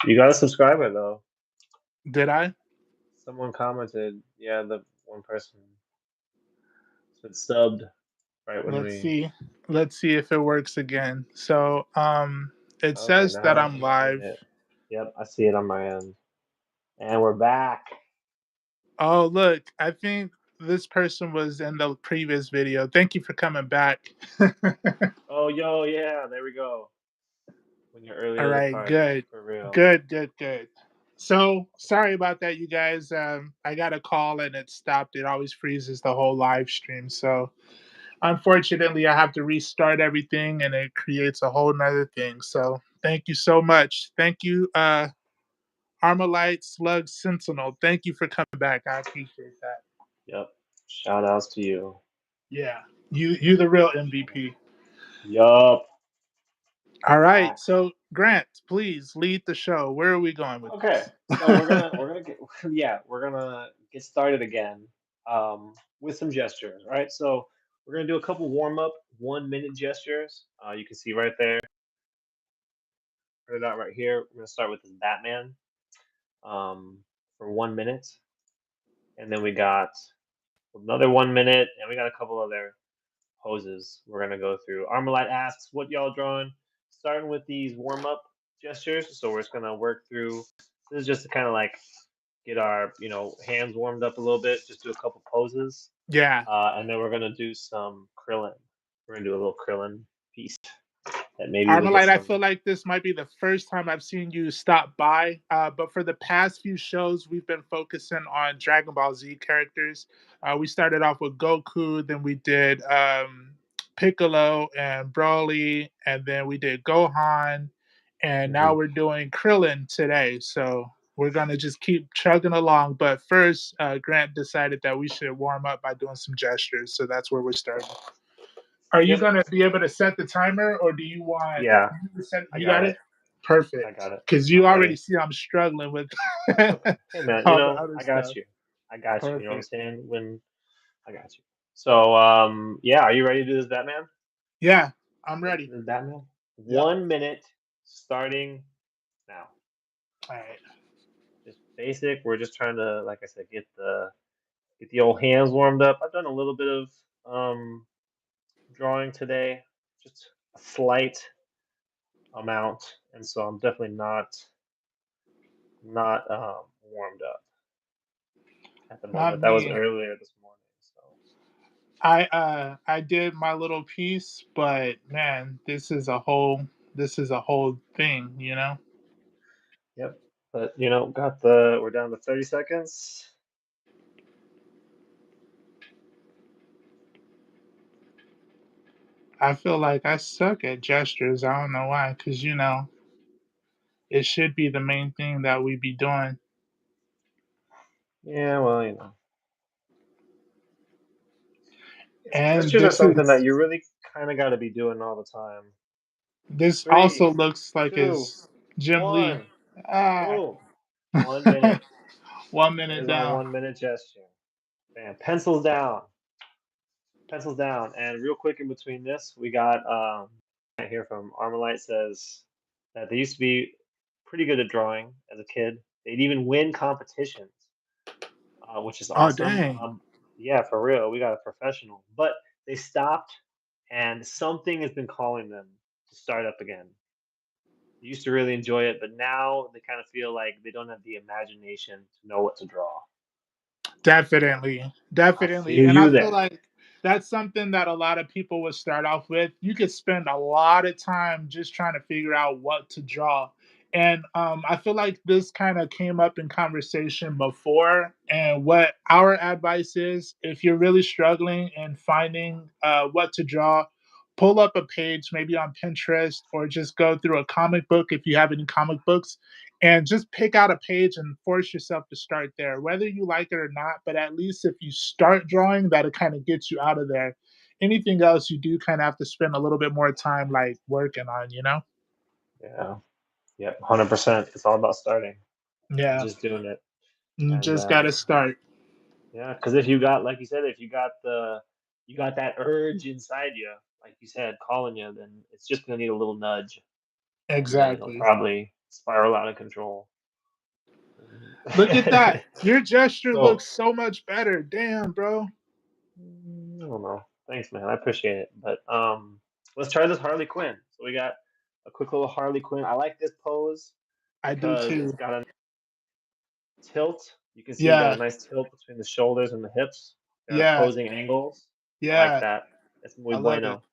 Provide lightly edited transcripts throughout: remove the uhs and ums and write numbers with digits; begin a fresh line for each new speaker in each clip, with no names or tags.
You got a subscriber though.
Did I?
Someone commented, yeah, the one person said subbed right when
Let's
we.
see. Let's see if it works again. So, it
Okay,
says that
now
I'm
I'm seeing
live.
it. Yep, I see it on my end, and we're back.
Oh, look, I think this person was in the previous video. Thank you for coming back.
Oh, yo, yeah, there we go. When you're
All
earlier the
right,
party,
good.
for real.
Good. So, sorry about that, you guys. I got a call and it stopped. It always freezes the whole live stream. So, unfortunately, I have to restart everything and it creates a whole nother thing. So, thank you so much. Thank you, Armalite Slug Sentinel. Thank you for coming back. I appreciate that.
Yep. Shout outs to you.
Yeah, you the real MVP.
Yup.
All right,
Facts.
so Grant, please lead the show. Where are we going with
Okay,
this?
so we're gonna get yeah, we're gonna get started again with some gestures, right? So we're gonna do a couple warm up 1 minute gestures. You can see right there, put it out right here. We're gonna start with this Batman for 1 minute, and then we got another 1 minute, and we got a couple other poses we're gonna go through. Armalite asks, "What y'all drawing?" Starting with these warm up gestures, so we're just gonna work through. This is just to kind of like get our hands warmed up a little bit. Just do a couple poses,
Yeah,
and then we're gonna do some Krillin. We're gonna do a little Krillin piece that maybe we'll get
Armalite, I
some.
feel like this might be the first time I've seen you stop by. But for the past few shows, we've been focusing on Dragon Ball Z characters. We started off with Goku, then we did Piccolo and Broly, and then we did Gohan, and now
Mhm.
we're doing Krillin today. So we're gonna just keep chugging along. But first, Grant decided that we should warm up by doing some gestures. So that's where we're starting. Are you
Yep.
gonna be able to set the timer, or do you want
Yeah,
me to set?
I
You
got
got
it.
it.
I
Perfect.
got it.
Because you
I'm
already
ready.
see I'm struggling with
Hey man,
all the other
I got
stuff.
you. I got you. You know what I'm
Perfect.
saying? When I got you. So yeah, are you ready to do this, Batman?
Yeah, I'm
Ready
ready.
for this, Batman?
Yep.
1 minute starting now.
All right.
Just basic. We're just trying to, like I said, get the old hands warmed up. I've done a little bit of drawing today, just a slight amount, and so I'm definitely not warmed up at the
Not
moment. That was
me.
earlier this morning. So
I did my little piece, but man, this is a whole thing, you know?
yep. But we're down to 30 seconds.
I feel like I suck at gestures. I don't know why, because it should be the main thing that we be doing.
Yeah, well,
And
gestures are
this
something that
is
you really kind of got to be doing all the time.
this also
Three,
looks like
two,
it's Jim Lee.
one,
Ah,
boom. 1 minute.
1 minute
There's our
down.
1 minute gesture. Bam. Pencils down. Pencils down. And real quick in between this, we got right here from Armalite says that they used to be pretty good at drawing as a kid. They'd even win competitions, which is
Oh
awesome.
dang.
Yeah, for real. We got a professional. But they stopped, and something has been calling them to start up again. They used to really enjoy it, but now they kind of feel like they don't have the imagination to know what to draw.
Definitely.
I
Definitely.
feel
And I
you
feel
there.
like that's something that a lot of people would start off with. You could spend a lot of time just trying to figure out what to draw. And I feel like this kind of came up in conversation before. And what our advice is, if you're really struggling and finding what to draw, pull up a page, maybe on Pinterest, or just go through a comic book if you have any comic books, and just pick out a page and force yourself to start there, whether you like it or not. But at least if you start drawing, that'll kind of get you out of there. Anything else, you do kind of have to spend a little bit more time like working on.
Yeah. Yep. 100%. It's all about starting and
Yeah,
just doing it.
you
And
just got to start.
yeah, because if you got, like you said, if you got that urge inside you, like you said, calling you, then it's just gonna need a little nudge, and then
Exactly.
spiral out of control.
Look at that. Your gesture
So
looks so much better. Damn, bro.
I don't know. Thanks, man. I appreciate it. But let's try this Harley Quinn. So we got a quick little Harley Quinn. I like this pose
I do
because it's
too.
got a tilt. You can see you got
Yeah.
a nice tilt between the shoulders and the hips. Got
Yeah.
opposing angles. I like
Yeah.
that. It's muy
I love it.
bueno.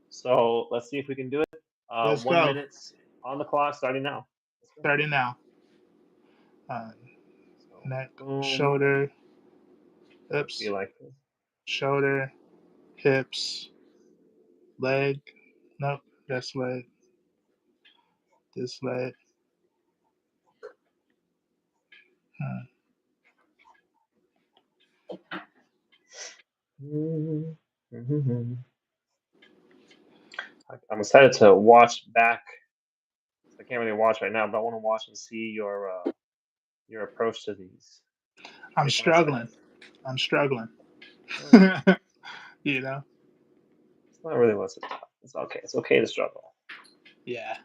So let's see if we can do it.
Let's
1
go.
minute on the clock, starting now. Let's go.
Starting now.
So,
Neck,
boom.
shoulder,
I
hips,
feel like this.
shoulder, hips, leg. Nope, that's leg. This leg. Hmm.
I'm excited to watch back. I can't really watch right now, but I want to watch and see your approach to these.
I'm
Based on the
struggling.
seconds.
I'm struggling.
Oh,
You know?
it's not really what's tough. It's okay. It's okay to struggle.
Yeah.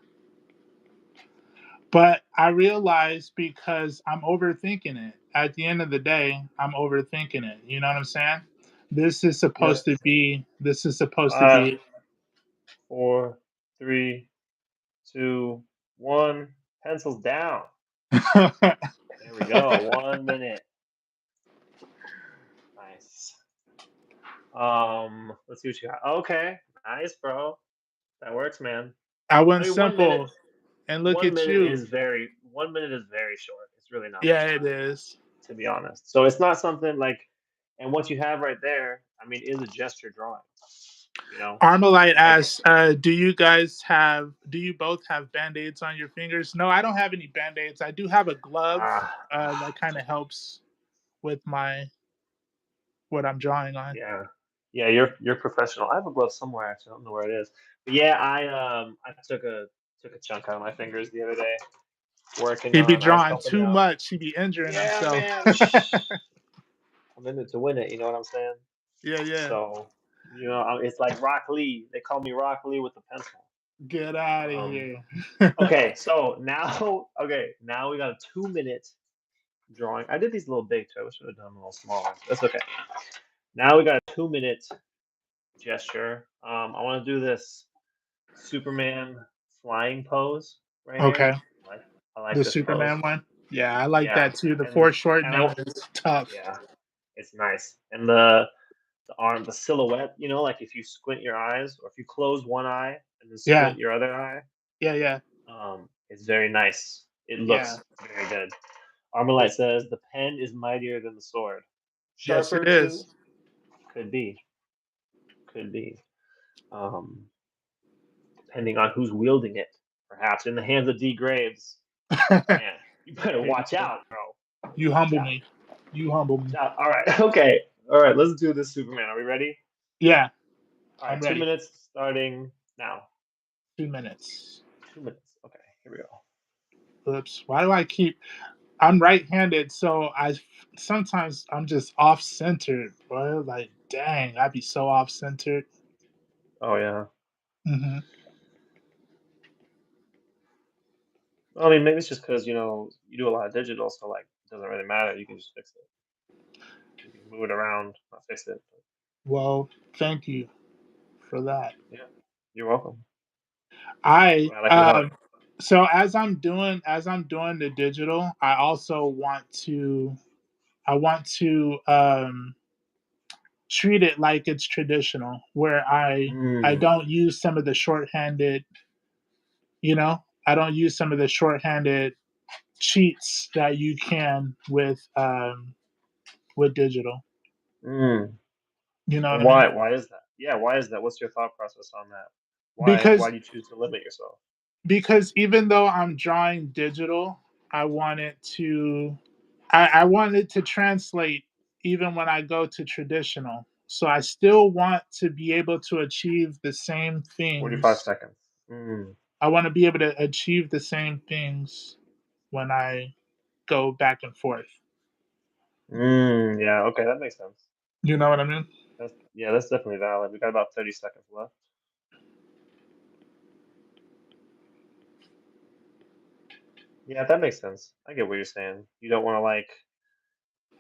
But I realize because I'm overthinking it. At the end of the day, I'm overthinking it. You know what I'm saying? This is
Yep.
supposed to be. This is supposed to
5,
be.
4, 3, 2, 1. Pencils down. There we go. 1 minute. Nice. Let's see what you got. Okay. Nice, bro. That works, man.
I
I
went
mean, 1 minute.
simple, and look
One
at
minute
you.
is very. 1 minute is very short. It's really not
Yeah,
much
it
time,
is.
to be honest. So it's not something like. And what you have right there, I mean, is a gesture drawing. You know,
Armalite
like
asks, "Do you guys have? Do you both have band-aids on your fingers?" No, I don't have any band-aids. I do have a glove
ah,
that kind of helps with my what I'm drawing on.
yeah, yeah. You're professional. I have a glove somewhere. Actually, I don't know where it is. But yeah, I took a chunk out of my fingers the other day working
He'd be
on. I was
drawing
helping
too
out.
much. He'd be injuring
Yeah,
himself.
man. I'm in it to win it. You know what I'm saying?
Yeah, yeah.
So, it's like Rock Lee. They call me Rock Lee with the pencil.
Get out of
Um,
here.
okay, so now, now we got a 2 minute drawing. I did these a little big too. I wish I would have done them a little smaller. That's okay. Now we got a 2 minute gesture. I want to do this Superman flying pose right
Okay,
here. Like, I like
the
this pose.
Superman one. Yeah, I like
Yeah,
that too. The
and
foreshortening is tough.
yeah, it's nice. And the arm, the silhouette, like if you squint your eyes or if you close one eye and then
Yeah,
squint your other eye,
yeah, yeah,
it's very nice. It
yeah.
looks very good. Armalite says the pen is mightier than the sword.
Yes, it
Sharper too?
is.
Could be. Could be. Um, depending on who's wielding it. Perhaps in the hands of D Graves. Man, you better watch out, bro.
You
Watch
humble
out.
me. You humble
Watch
me.
out. All right. Okay. All right. Let's do this, Superman. Are we ready?
Yeah,
All
I'm
right. Two
ready.
minutes starting now.
2 minutes.
2 minutes. Okay. Here we go.
Oops. Why do I keep? I'm right-handed, so I sometimes I'm just off-centered, bro. Like, dang, I'd be so off-centered.
Oh yeah.
Hmm.
Well, I mean, maybe it's just because you do a lot of digital, so like it doesn't really matter. You can just fix it. You can move it around, not fix it.
Well, thank you for that.
Yeah, you're welcome.
I
Glad I could help.
so as I'm doing the digital, I also want to treat it like it's traditional, where I
Mm,
don't use some of the shorthanded, I don't use some of the shorthanded cheats that you can with digital.
mm.
You know what
And
I mean?
why is that? Yeah, why is that? What's your thought process on that? Why
Because
do you choose to limit yourself?
because even though I'm drawing digital, I want it to I want it to translate even when I go to traditional. So I still want to be able to achieve the same
45
things.
seconds. Mm,
I want to be able to achieve the same things when I go back and forth.
yeah, okay, that makes sense.
You know what I mean?
That's definitely valid. We got about 30 seconds left. Yeah, that makes sense. I get what you're saying. You don't want to like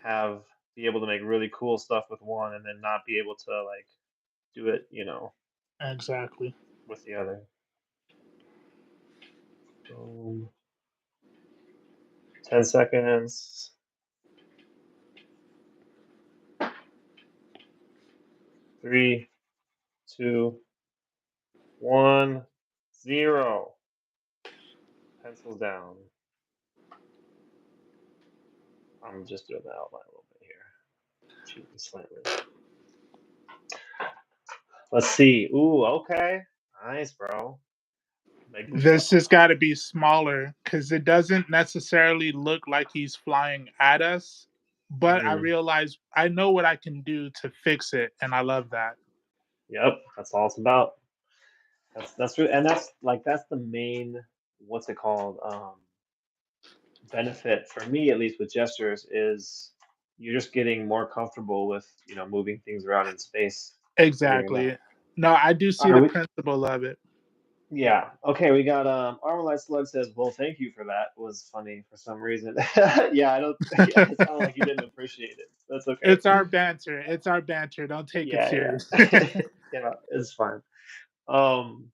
have be able to make really cool stuff with one and then not be able to like do it,
Exactly.
with the other. Boom. 10 seconds. 3, 2, 1, 0. Pencils down. I'm just doing the outline a little bit here. Cheating slightly. Let's see. Ooh, okay. Nice, bro. Like
This has got to be smaller because it doesn't necessarily look like he's flying at us. But I
mm,
realize I know what I can do to fix it, and I love that.
yep, that's all it's about. That's really, and that's the main, what's it called? Benefit for me at least with gestures is you're just getting more comfortable with, moving things around in space, figuring
Exactly.
that.
No, I do
All
see
right,
the
we
principle of it.
Yeah. Okay, we got Armalite Slug says, "Well, thank you for that." Was funny for some reason. Yeah, I don't yeah, it sounded like you didn't appreciate it. That's okay.
It's our banter. It's our banter. Don't take it
Yeah,
serious.
yeah. Yeah, it's fine. Um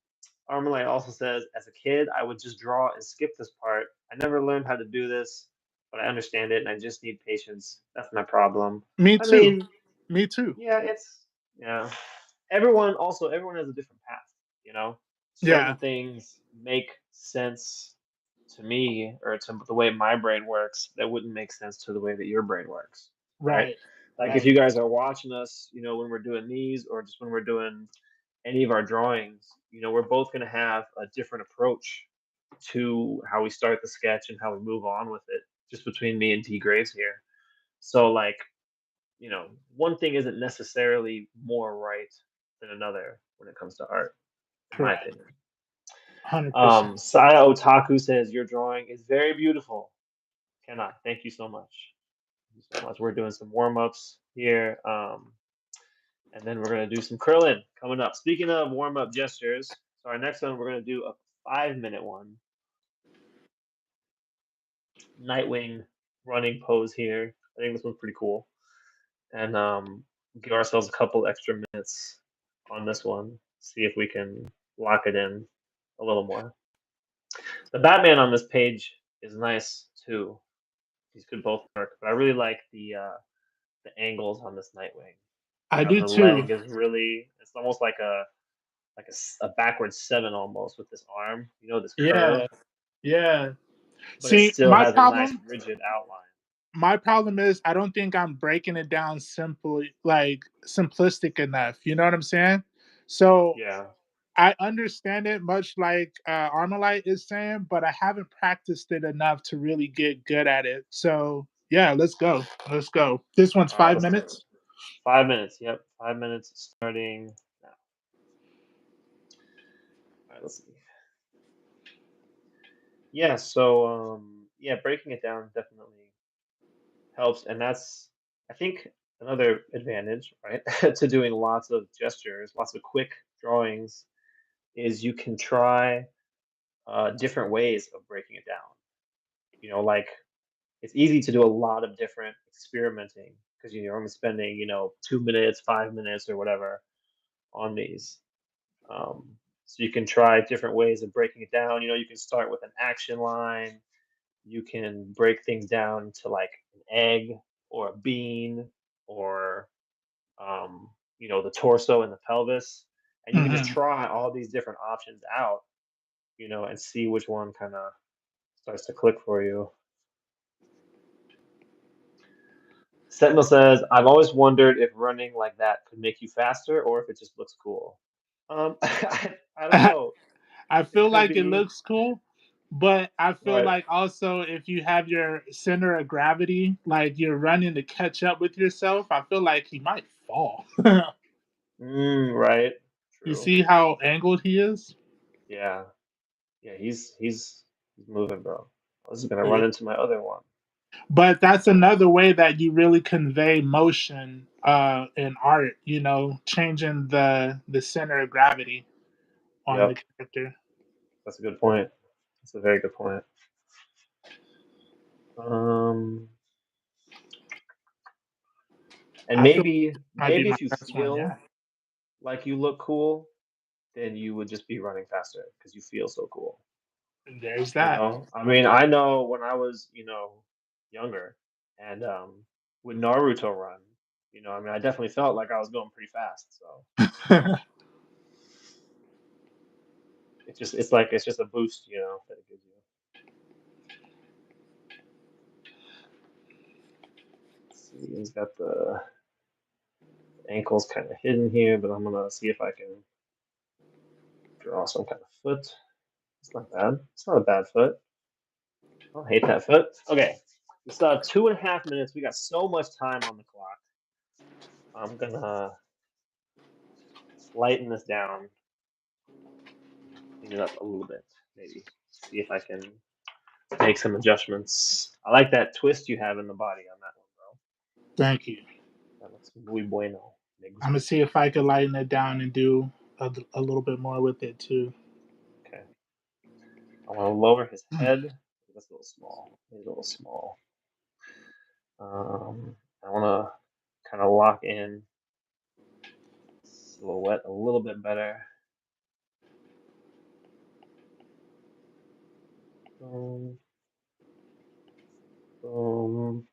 Armalite also says, "As a kid, I would just draw and skip this part. I never learned how to do this, but I understand it and I just need patience. That's my problem."
Me
I
too.
mean,
Me too.
yeah, yeah. Everyone has a different path, you know.
Yeah.
Certain things make sense to me or to the way my brain works that wouldn't make sense to the way that your brain works, right?
Right.
Like if
Right.
you guys are watching us, when we're doing these or just when we're doing any of our drawings, we're both going to have a different approach to how we start the sketch and how we move on with it, just between me and T Graves here. So like one thing isn't necessarily more right than another when it comes to art, in my
Correct.
opinion.
100%.
Saya Otaku says your drawing is very beautiful. Cannot. Thank you so much. Thank you so much. We're doing some warm ups here, and then we're gonna do some Krillin coming up. Speaking of warm up gestures, so our next one we're gonna do a 5-minute one. Nightwing running pose here. I think this one's pretty cool, and give ourselves a couple extra minutes on this one. See if we can lock it in a little more. The Batman on this page is nice too. These could both work, but I really like the angles on this Nightwing.
I do
The
too.
leg is really it's almost like a backwards seven almost with this arm, this curve,
Yeah. Yeah.
but it
See,
still has a nice rigid outline.
my problem is I don't think I'm breaking it down simply like simplistic enough. You know what I'm saying? So
Yeah.
I understand it much like Armalite is saying, but I haven't practiced it enough to really get good at it. So yeah, let's go. Let's go. This one's
All right,
five
let's do it.
minutes.
5 minutes. Yep, 5 minutes starting now. All right, let's see. Yeah, so yeah, breaking it down definitely helps, and that's I think another advantage, right, to doing lots of gestures, lots of quick drawings, is you can try different ways of breaking it down. Like it's easy to do a lot of different experimenting because you're only spending 2 minutes, 5 minutes, or whatever on these. Um, so you can try different ways of breaking it down. You can start with an action line. You can break things down to like an egg or a bean or the torso and the pelvis, and you can just
Hmm.
try all these different options out, and see which one kind of starts to click for you. Sentinel says, "I've always wondered if running like that could make you faster or if it just looks cool." I don't know.
I
It
feel
could
like it
be
looks cool, but I feel
right.
like also if you have your center of gravity, like you're running to catch up with yourself, I feel like he might fall.
Right.
You
True.
see how angled he is?
Yeah. Yeah. He's moving, bro. This is gonna
Yeah.
run into my other one.
But that's another way that you really convey motion in art, changing the center of gravity on the
Yep.
character.
That's a good point. That's a very good point. Um, and
I feel might be
maybe
my
if you
best one. Yeah,
feel like you look cool, then you would just be running faster because you feel so cool.
and there's
You
that.
know, I mean, I know when I was, younger and with Naruto run, I mean, I definitely felt like I was going pretty fast. So it's just a boost, that it gives you. Let's see, he's got the ankles kind of hidden here, but I'm gonna see if I can draw some kind of foot. It's not bad. It's not a bad foot. I don't hate that foot. Okay, we still have 2.5 minutes. We got so much time on the clock. I'm gonna lighten this down, clean it up a little bit, maybe. See if I can make some adjustments. I like that twist you have in the body on that one, bro.
Thank you.
That looks muy bueno. Me
I'm gonna
gusta.
see if I could lighten it down and do a little bit more with it too.
Okay. I want to lower his head. That's a little small. Maybe a little small. I want to kind of lock in silhouette a little bit better. Boom, boom.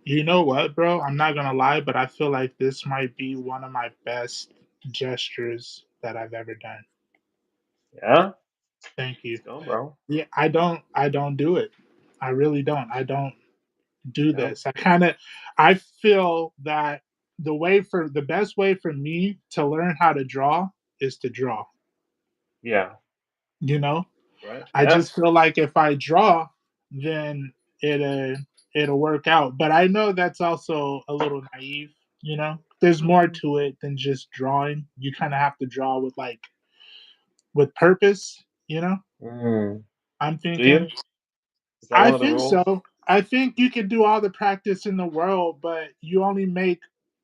You know what, bro? I'm not gonna lie, but I feel like this might be one of my best gestures that I've ever done.
Yeah,
Thank you.
let's go, bro.
Yeah, I don't do it. I really don't. I don't do
Yeah,
this. I feel that the best way for me to learn how to draw is to draw.
yeah,
You know?
right.
I
Yeah.
just feel like if I draw, then it'll work out. But I know that's also a little naive, you know? There's more
Mm,
to it than just drawing. You kind of have to draw with purpose, you know?
mm.
I'm
Do you?
thinking
Is that
I
one of the
think
rules?
so. I think you can do all the practice in the world, but you only make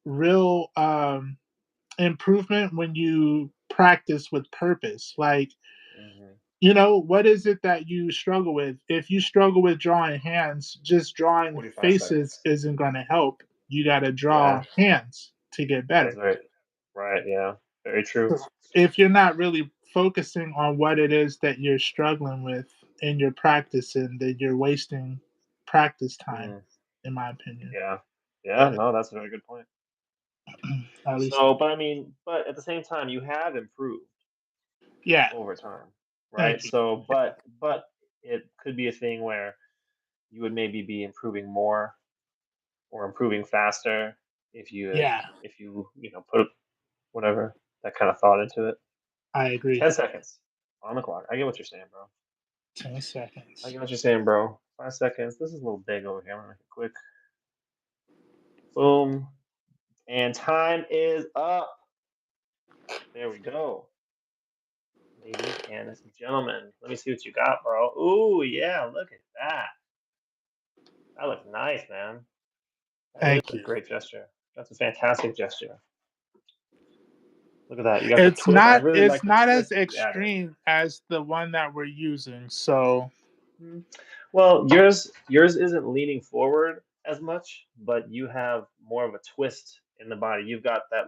real improvement when you practice with purpose. Like,
Hmm.
what is it that you struggle with? If you struggle with drawing hands, just drawing
45
faces
seconds.
isn't going to help. You got to draw
Yeah,
hands to get
that's
better.
very right. Yeah, very true.
So if you're not really focusing on what it is that you're struggling with in your practicing, then you're wasting practice time,
Mm,
in my opinion.
yeah, yeah. No, that's a very good point.
At least,
So, but I mean, but at the same time, you have improved
yeah.
over time, right?
Thank you.
So, but it could be a thing where you would maybe be improving more or improving faster if you had
Yeah,
if you put whatever that kind of thought into it.
I agree.
10 seconds on the clock. I get what you're saying, bro.
10
I
seconds.
get what you're saying, bro. 5 seconds. This is a little big over here. I'm gonna make it quick. Boom. And time is up. There we go. Ladies and gentlemen, let me see what you got, bro. Ooh, yeah, look at that. That looks nice, man. That is
Thank
a
you.
great gesture. That's a fantastic gesture. Look at that. You got the
It's
twist. I
not
really
it's
like the
not as
twist you added.
extreme as the one that we're using. So,
Mm. Well, yours isn't leaning forward as much, but you have more of a twist in the body. You've got that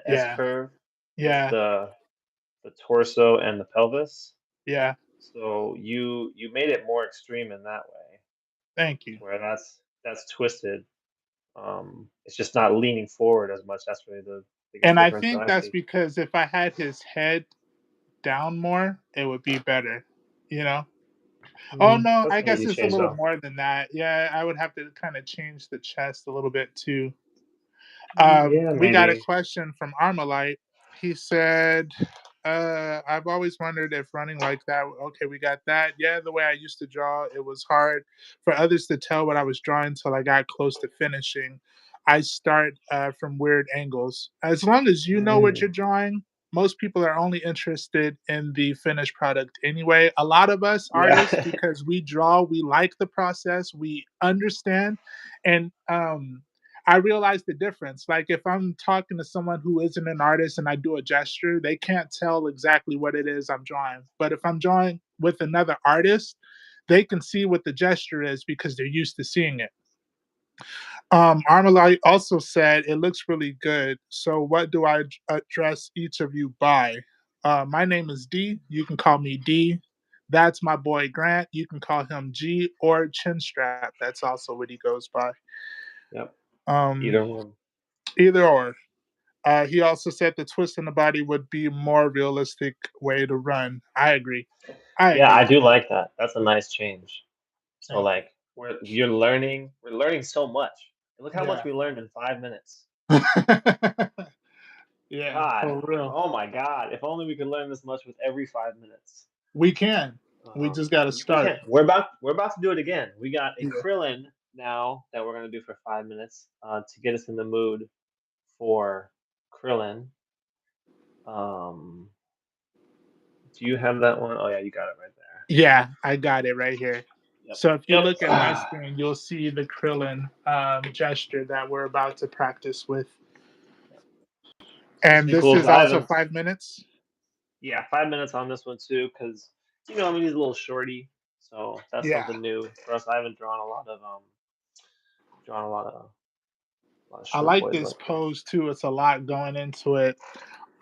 S
yeah.
curve with
Yeah.
the torso and the pelvis.
Yeah.
So you made it more extreme in that way,
Thank you.
where that's twisted. It's just not leaning forward as much. That's really the biggest
And I
difference that
think
I
that's
see.
because if I had his head down more, it would be better, you know? Oh
Mm,
no,
that's
I
an
guess
easy
it's a
change
little
though.
more than that. Yeah, I would have to kind of change the chest a little bit too.
Yeah,
We got a
maybe.
question from Armalite. He said, I've always wondered if running like that, okay, we got that. Yeah, the way I used to draw, it was hard for others to tell what I was drawing until I got close to finishing. I start from weird angles. As long as you know what
Mm,
you're drawing, most people are only interested in the finished product anyway. A lot of us artists,
yeah.
because we draw, we like the process, we understand. And I realize the difference. Like if I'm talking to someone who isn't an artist and I do a gesture, they can't tell exactly what it is I'm drawing. But if I'm drawing with another artist, they can see what the gesture is because they're used to seeing it. Armalite also said it looks really good. So what do I address each of you by? My name is D. You can call me D. That's my boy Grant. You can call him G or Chinstrap. That's also what he goes by.
Yep.
Um,
Either one.
Either or. He also said the twist in the body would be more realistic way to run. I agree. I
Yeah,
agree.
I do like that. That's a nice change. So
Thank
like we're learning so much. And look
you.
how much
Yeah.
we learned in 5 minutes.
Yeah,
God,
for real.
oh my God! If only we could learn this much with every 5 minutes.
We can. We just got to
You can.
start.
We're about to do it again. We got a
Yeah.
Krillin now that we're gonna do for 5 minutes to get us in the mood for Krillin. Um, do you have that one? Oh yeah, you got it right there.
Yeah, I got it right here.
Yep.
So if you
Yep.
look at my screen, you'll see the Krillin gesture that we're about to practice with.
So this
And
will be
this
cool
is
because I
also
haven't.
5 minutes.
Yeah, 5 minutes on this one too, because I mean he's a little shorty, so that's
Yeah.
something new for us. I haven't drawn a lot of
I
short
like
boys
this
like this.
pose too. It's a lot going into it.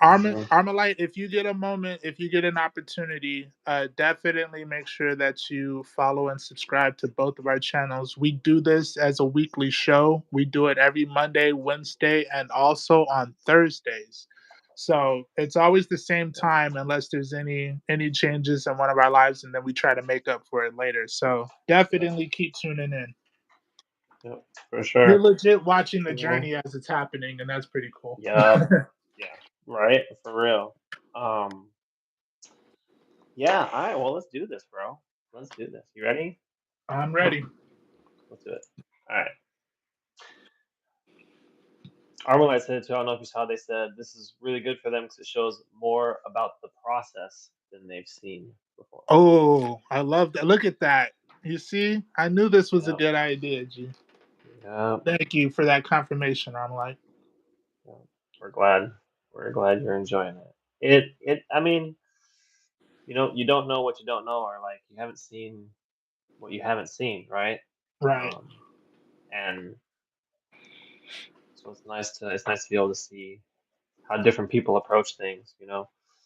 Hmm.
Armalite, if you get a moment, if you get an opportunity, definitely make sure that you follow and subscribe to both of our channels. We do this as a weekly show. We do it every Monday, Wednesday, and also on Thursdays. So it's always the same
Yep,
time unless there's any changes in one of our lives, and then we try to make up for it later. So
yep,
definitely keep tuning in.
yep, for
You're
sure.
legit watching the
Cool.
journey as it's happening, and that's pretty cool.
Yep. Yeah. Right. For real. Um. Yeah. All right. Well, let's do this, bro. Let's do this. You ready?
I'm ready.
Let's do it. All right. Armalite said it too. I don't know if you saw. They said this is really good for them because it shows more about the process than they've seen before.
Oh, I love that. Look at that. You see, I knew this was a
Yep.
good idea, G.
Yep.
Thank you for that confirmation. I'm like,
Yep. We're glad. We're glad you're enjoying it. It. I mean, you don't know what you don't know, or like you haven't seen what you haven't seen, right?
right.
Um, and so it's nice to be able to see how different people approach things.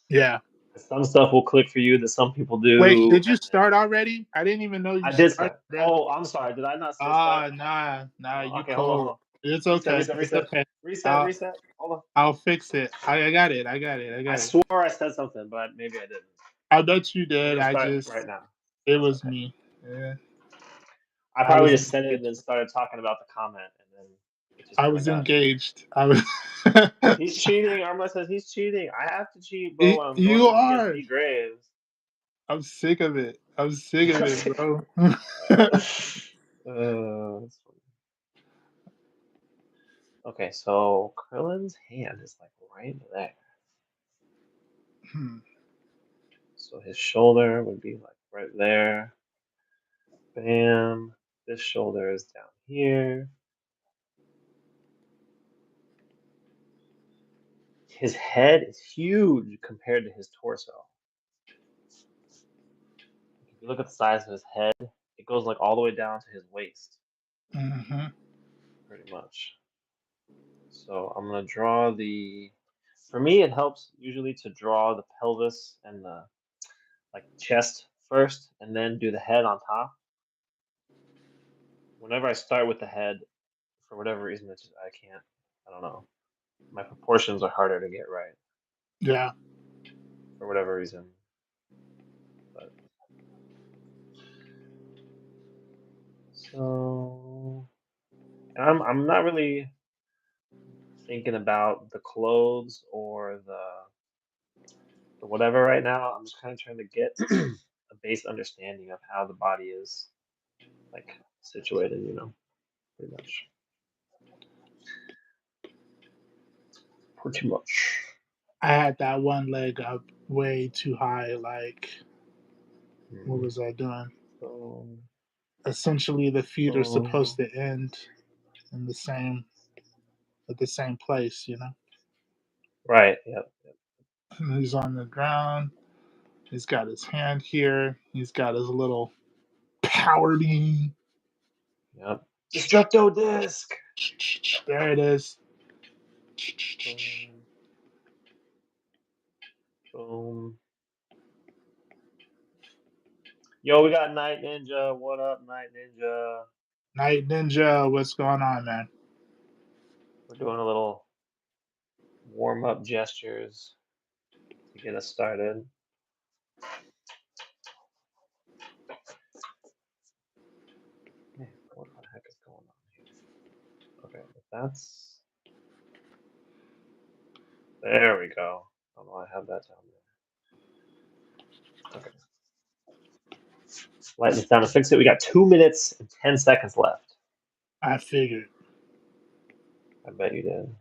Yeah.
'Cause some stuff will click for you that some people
Wait,
do,
did you
and then
start already? I didn't even know you
I did
started,
start.
bro.
Oh, I'm sorry. Did I not say start?
Ah, nah,
Oh,
you
okay, hold
cold.
on.
It's
Reset,
okay.
reset,
It's
reset,
okay.
reset,
I'll
reset. Hold on.
I'll fix it. I got it. I got it. I
I
got it.
swore I said something, but maybe I didn't.
I bet you
We're
did.
gonna
I
start
just
right now.
it
That's
was
okay.
me. Yeah,
I
I
probably
was
just said it and
engaged.
then started talking about the comment, and then it just
I
never
was
got.
engaged. I was.
He's cheating. Arma says he's cheating. I have to cheat, bro, when I'm going
You
up against
are.
D Graves.
I'm sick of it. I'm sick of it, bro.
That's funny. Okay, so Krillin's hand is like right there.
Hmm.
So his shoulder would be like right there. Bam. This shoulder is down here. His head is huge compared to his torso. If you look at the size of his head, it goes like all the way down to his waist,
Mhm.
pretty much. So I'm gonna draw the. For me, it helps usually to draw the pelvis and the like chest first, and then do the head on top. Whenever I start with the head, for whatever reason, it's just, I can't. I don't know. My proportions are harder to get right
Yeah.
for whatever reason. But so, and I'm not really thinking about the clothes or the whatever right now. I'm just kind of trying to get a base understanding of how the body is like situated. Pretty much. Pretty much.
I had that one leg up way too high. Like, what
Hmm.
was I doing?
So,
Essentially, the feet are supposed
so
to end in the same. at the same place,
Right. Yep.
And he's on the ground. He's got his hand here. He's got his little power beam.
Yep. Destructo disc.
There it is.
Boom. Boom. Yo, we got Night Ninja. What up, Night Ninja?
Night Ninja, what's going on, man?
We're doing a little warm up gestures to get us started. Man, what the heck is going on here? Okay, that's. There we go. Oh no, I have that down there. Okay. Lighten this down to fix it. We got 2 minutes and 10 seconds left.
I figured.
I bet you did.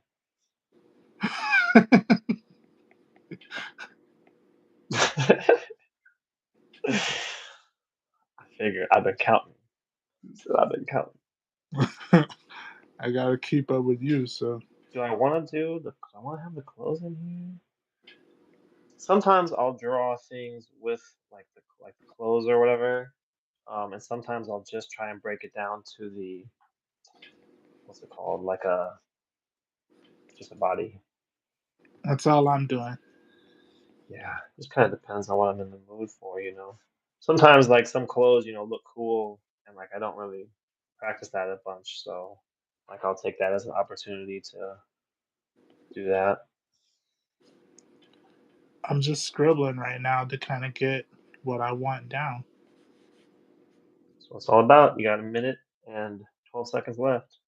I figured. I've been counting. So I've been counting.
I gotta keep up with you, so.
Do I want to do the? I want to have the clothes in here. Sometimes I'll draw things with like the clothes or whatever, and sometimes I'll just try and break it down to the what's it called, like just a body.
That's all I'm doing.
Yeah, just kind of depends on what I'm in the mood for, Sometimes like some clothes, look cool, and like I don't really practice that a bunch, so like I'll take that as an opportunity to do that.
I'm just scribbling right now to kind of get what I want down.
That's what it's all about. You got a minute and 12 seconds left.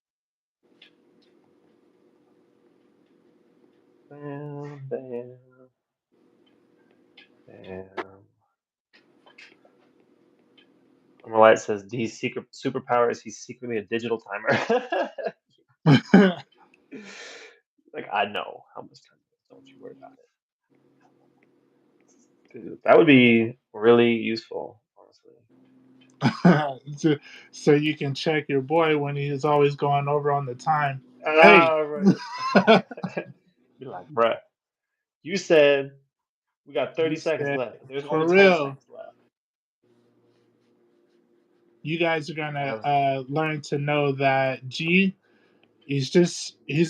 Bam, bam, bam. On the light says D's secret superpower is he's secretly a digital timer. Like I know how much time it is. Don't you worry about it. Dude, that would be really useful, honestly.
so you can check your boy when he's always going over on the time. Hey,
Right. Be like, bruh, you said we got 30 seconds left. There's
for
only 10
real.
seconds left.
You guys are gonna learn to know that G, he's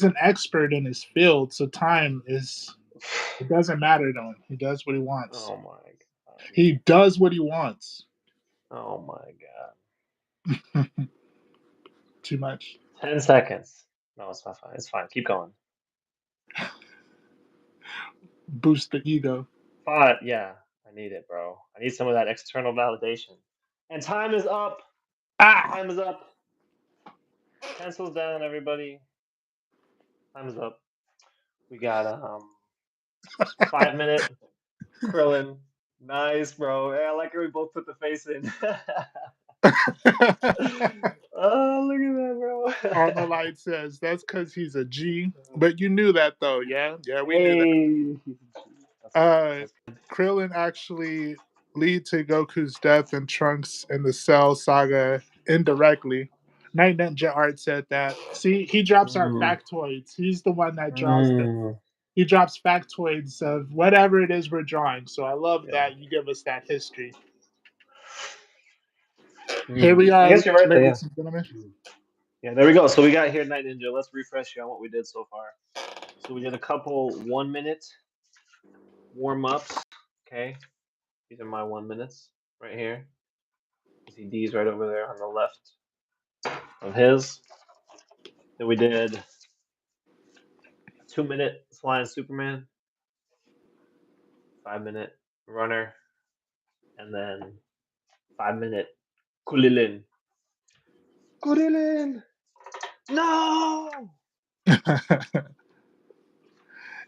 an expert in his field. So time it doesn't matter to him. He does what he wants.
Oh my god.
He does what he wants.
Oh my
god. Too much.
10 seconds. No, it's not fine. It's fine. Keep going.
Boost the ego.
5. Yeah, I need it, bro. I need some of that external validation. And time is up. Time is up. Pencils down, everybody. Time is up. We got 5 minute Krillin. Nice, bro. Yeah, I like how we both put the face in. Oh, look at that, bro.
Armalite says that's because he's a G. But you knew that, though, yeah? Yeah, we knew that. Krillin actually lead to Goku's death and Trunks in the Cell saga indirectly. Night Ninja Art said that. See, he drops our factoids. He's the one that draws them. He drops factoids of whatever it is we're drawing. So I love that you give us that history. Here we are,
I guess you're right there,
ladies and gentlemen.
Yeah, there we go. So we got here Night Ninja. Let's refresh you on what we did so far. So we did a couple 1 minute warm ups. Okay. These are my 1 minutes right here. You see D's right over there on the left of his. Then we did a 2 minute flying Superman, 5 minute runner, and then 5 minute Krillin. Krillin! No!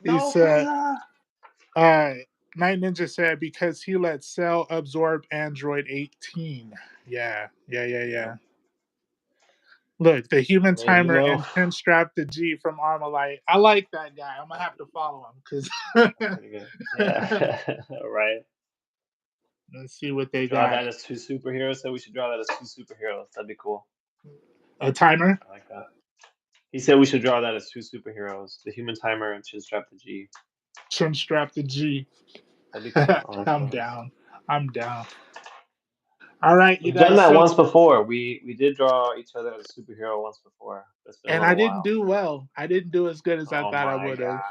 He said, Night Ninja said because he let Cell absorb Android 18. Yeah. Look, the human timer and pin strap the G from Armalite. I like that guy. I'm gonna have to follow him because.
Yeah, right.
Let's see what they
draw
got.
That as 2 superheroes. So we should draw that as 2 superheroes. That'd be cool.
A timer.
I like that. He said we should draw that as two superheroes: the human timer and Chinstrap the G.
Chin strap the G.
That'd be cool,
I'm
honestly.
down. I'm down. All right, you
We've done
guys.
that once
So,
before. We did draw each other as a superhero once before. It's been a
and I
little
didn't
while.
do well. I didn't do as good as I
Oh
thought I
my
would have.
god.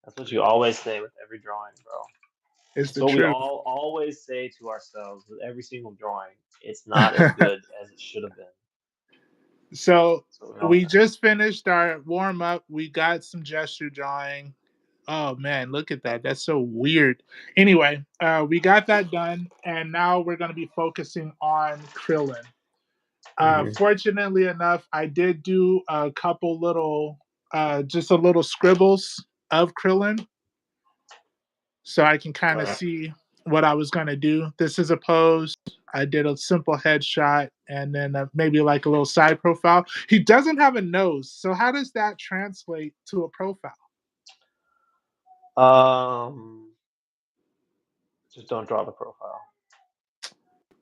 That's what you always say with every drawing, bro.
It's
It's
the
what we
truth.
all always say to ourselves with every single drawing. It's not as good as it should have been.
So
So we
we
all
just finished our warm up. We got some gesture drawing. Oh man, look at that. That's so weird. Anyway, we got that done, and now we're going to be focusing on Krillin.
hmm
Fortunately enough, I did do a couple little, just a little scribbles of Krillin, so I can kind of
Right.
see what I was going to do. This is a pose. I did a simple headshot and then maybe like a little side profile. He doesn't have a nose, so how does that translate to a profile,
Um, just don't draw the profile.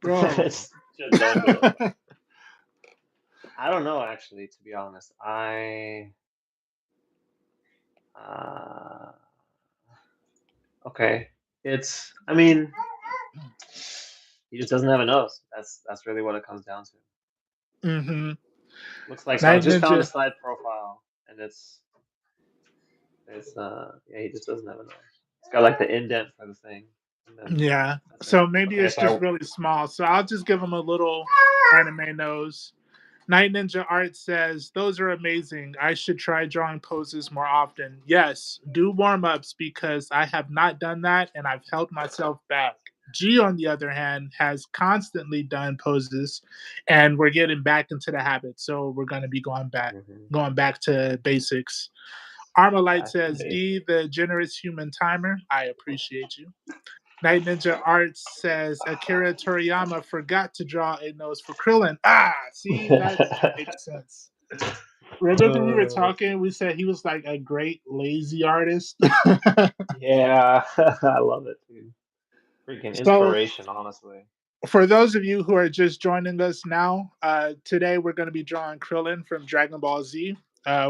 bro?
Just don't do it. I don't know actually, to be honest. Uh okay. I mean, he just doesn't have a nose. That's really what it comes down to.
Mm-hmm.
Looks like so I
Night
just found a
Ninja.
side profile and it's yeah, he just doesn't have a nose. It's got like the indent for the thing. And then
Yeah.
that's it.
So maybe
Okay,
it's just really small. So I'll just give him a little anime nose. Night Ninja Art says, those are amazing. I should try drawing poses more often. Yes, do warm ups because I have not done that and I've held myself back. G, on the other hand, has constantly done poses and we're getting back into the habit. So we're going to be
hmm
going back to basics. Armalite
back to
says, D,
basics.
the generous human timer. I appreciate you. Night Ninja Arts says Akira Toriyama forgot to draw a nose for Krillin. Ah, see, that makes sense. Remember we were
Uh,
talking, we said he was like a great lazy artist.
yeah, I love it, dude. Freaking
So
inspiration, honestly.
for those of you who are just joining us now, today we're going to be drawing Krillin from Dragon Ball Z.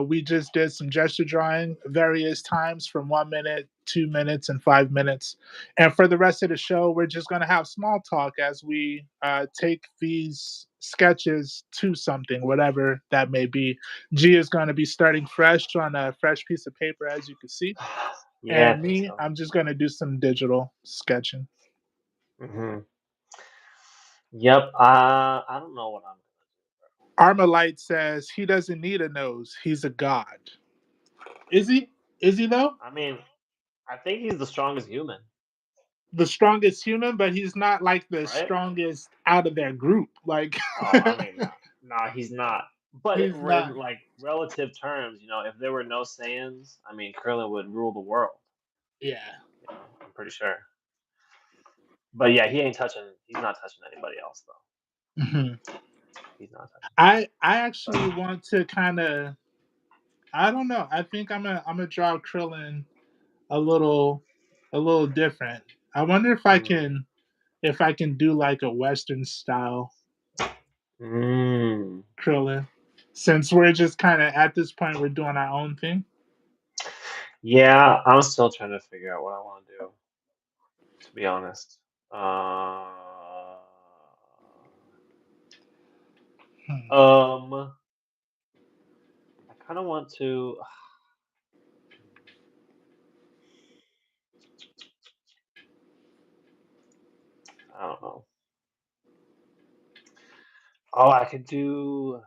We just did some gesture drawing various times from 1 minute, 2 minutes, and 5 minutes. And for the rest of the show, we're just going to have small talk as we take these sketches to something, whatever that may be. G is going to be starting fresh on a fresh piece of paper, as you can see.
Yeah, I
And
think
me,
so.
I'm just going to do some digital sketching.
hmm Yep. I don't know what I'm
Armalite says he doesn't need a nose. He's a god. Is he? Is he though?
I mean, I think he's the strongest human,
The strongest human, but he's not like the
right?
strongest out of their group. Like
Oh, I mean, nah, he's not. But
he's not.
in like relative terms, if there were no Saiyans, I mean, Krillin would rule the world.
Yeah.
I'm pretty sure. But yeah, he ain't touching. He's not touching anybody else though.
Mhm.
He's not touching.
I actually want to kind of. I don't know. I think I'm gonna draw Krillin a little different. I wonder if I can do like a Western style
Mm.
Krillin. Since we're just kind of at this point, we're doing our own thing.
Yeah, I'm still trying to figure out what I want to do. To be honest,
Hmm.
I kind of want to. I don't know. Oh, I could do.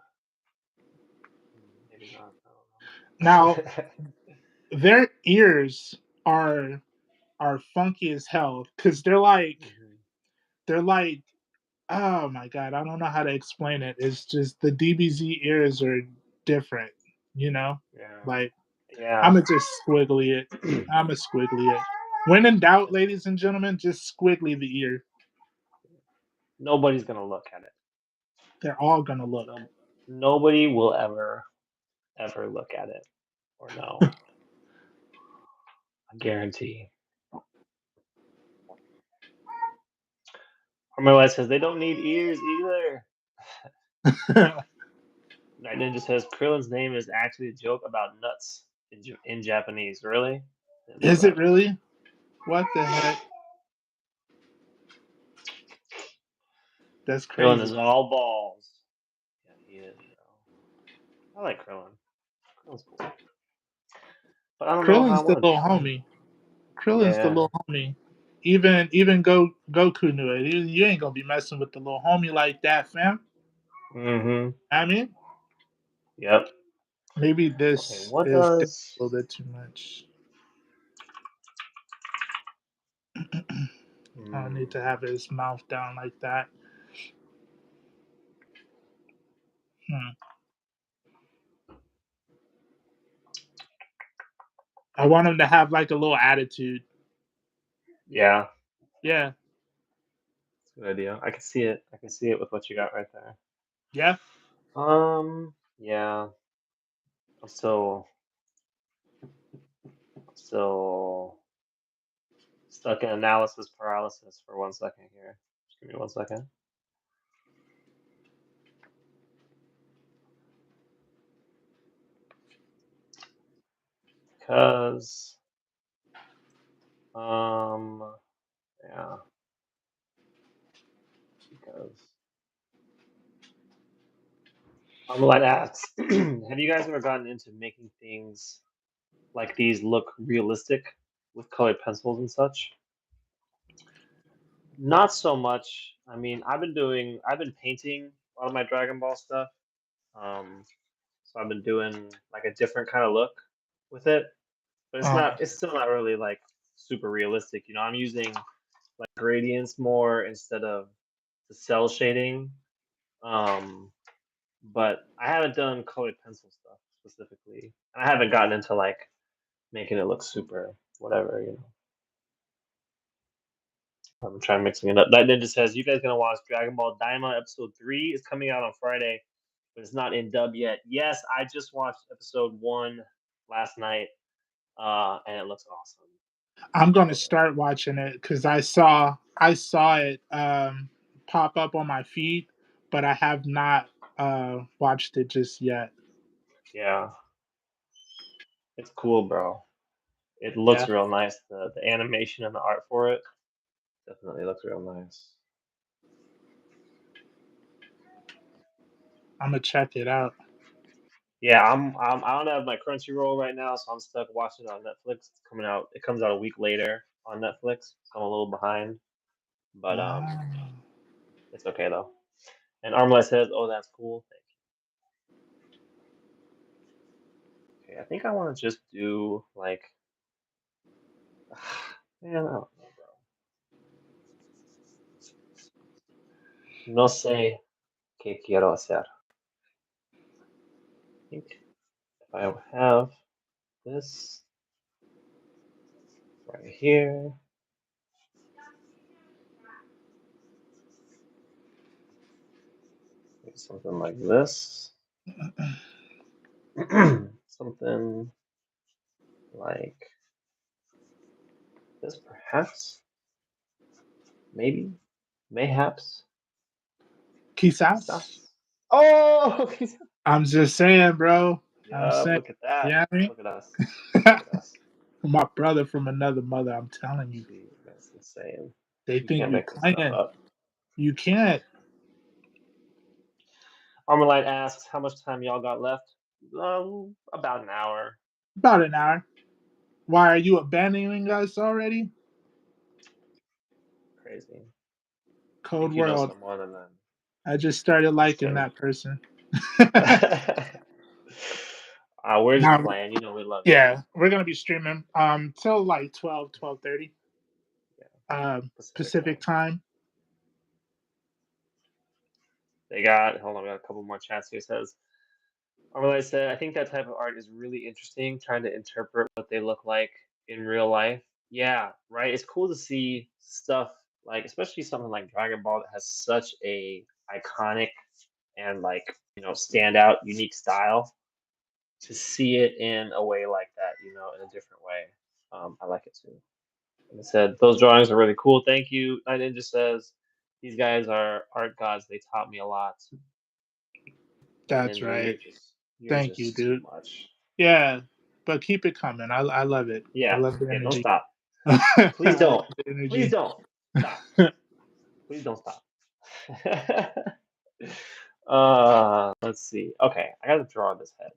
Maybe not. I
Now
don't know.
their ears are funky as hell because
Mhm.
they're like oh my god, I don't know how to explain it. It's just the DBZ ears are different, you know.
Yeah.
Like
Yeah.
I'ma just squiggly it. I'ma squiggly it. When in doubt, ladies and gentlemen, just squiggly the ear.
Nobody's gonna look at it.
They're all gonna look.
No, nobody will ever look at it or know. I guarantee. Or my wife says they don't need ears either. Night Ninja says Krillin's name is actually a joke about nuts in Japanese. Really? Didn't know
Is it
that.
really? What the heck? That's
Krillin
crazy.
is all balls. Yeah, he is, bro. I like Krillin. Krillin's cool. But I don't know if I
Krillin's the
want to
little
train.
homie. Krillin's the
Yeah.
little homie. Goku knew it. You ain't gonna be messing with the little homie like that, fam.
Mm-hmm.
I mean,
Yep.
maybe
Okay,
this
what
is a
does...
little bit too much. I don't need to
Hmm.
have his mouth down like that. Hmm. I want him to have like a little attitude.
Yeah,
Yeah.
good idea. I can see it. I can see it with what you got right there.
Yeah.
Yeah. I'm still stuck in analysis paralysis for 1 second here. Just give me 1 second. Because, yeah, because Armalite asks, have you guys ever gotten into making things like these look realistic with colored pencils and such? Not so much. I mean, I've been painting a lot of my Dragon Ball stuff. Um, so I've been doing like a different kind of look with it, but
Um,
it's still not really like super realistic. I'm using like gradients more instead of the cell shading. Um, but I haven't done colored pencil stuff specifically. I haven't gotten into like making it look super whatever. I'm trying mixing it up. That Ninja says, "You guys gonna watch Dragon Ball Daima episode 3 is coming out on Friday, but it's not in dub yet." Yes, I just watched episode 1 last night, and it looks awesome.
I'm gonna
So good.
start watching it because I saw it pop up on my feed, but I have not watched it just yet.
Yeah, it's cool, bro. It
Yeah,
looks real nice. The animation and the art for it definitely looks real nice.
I'm gonna check it out.
Yeah, I don't have my Crunchyroll right now, so I'm stuck watching it on Netflix. It's coming out. It comes out a week later on Netflix, so I'm a little behind. But
Ah.
it's okay though. And Armalite says, "Oh, that's cool. Thank you." Okay, I think I want to just do like, man, I don't know, bro. No sé qué quiero hacer. I think if I have this right here, maybe something like this, something like this, perhaps, maybe, mayhaps,
Quizás.
quizás. Oh, quizás.
I'm just saying, bro. I'm
Yup,
saying.
look at that.
Yeah, I
Look at us.
mean,
Look at us.
my brother from another mother. I'm telling you,
See, that's insane.
they
You
think
can't
you
make this stuff
playing.
up.
You can't.
Armalite asks, how much time y'all got left? About an hour.
About an hour. Why are you abandoning us already?
Crazy. I
Cold
think you know
world.
someone, and then
I just started
just
liking
kidding.
that person.
We're just
Now,
playing. We love you.
yeah, we're gonna be streaming till like 12:30
Yeah, Pacific
Pacific
time.
time.
Hold on, we got a couple more chats here. It says, Armalite said, I think that type of art is really interesting, trying to interpret what they look like in real life. Yeah, right. It's cool to see stuff like, especially something like Dragon Ball that has such a iconic and like, standout, unique style. To see it in a way like that, in a different way. I like it too. And it said, those drawings are really cool. Thank you. Night Ninja says, these guys are art gods. They taught me a lot. Night
That's
Ninja, you're
right.
just You're
Thank you,
just too
dude.
much.
Yeah, but keep it coming. I love it. I
Yeah,
love the
yeah. Don't
energy.
stop.
I
Please
love
don't.
the
Please
energy.
don't stop. Please don't stop. Let's see. Okay, I gotta draw this head.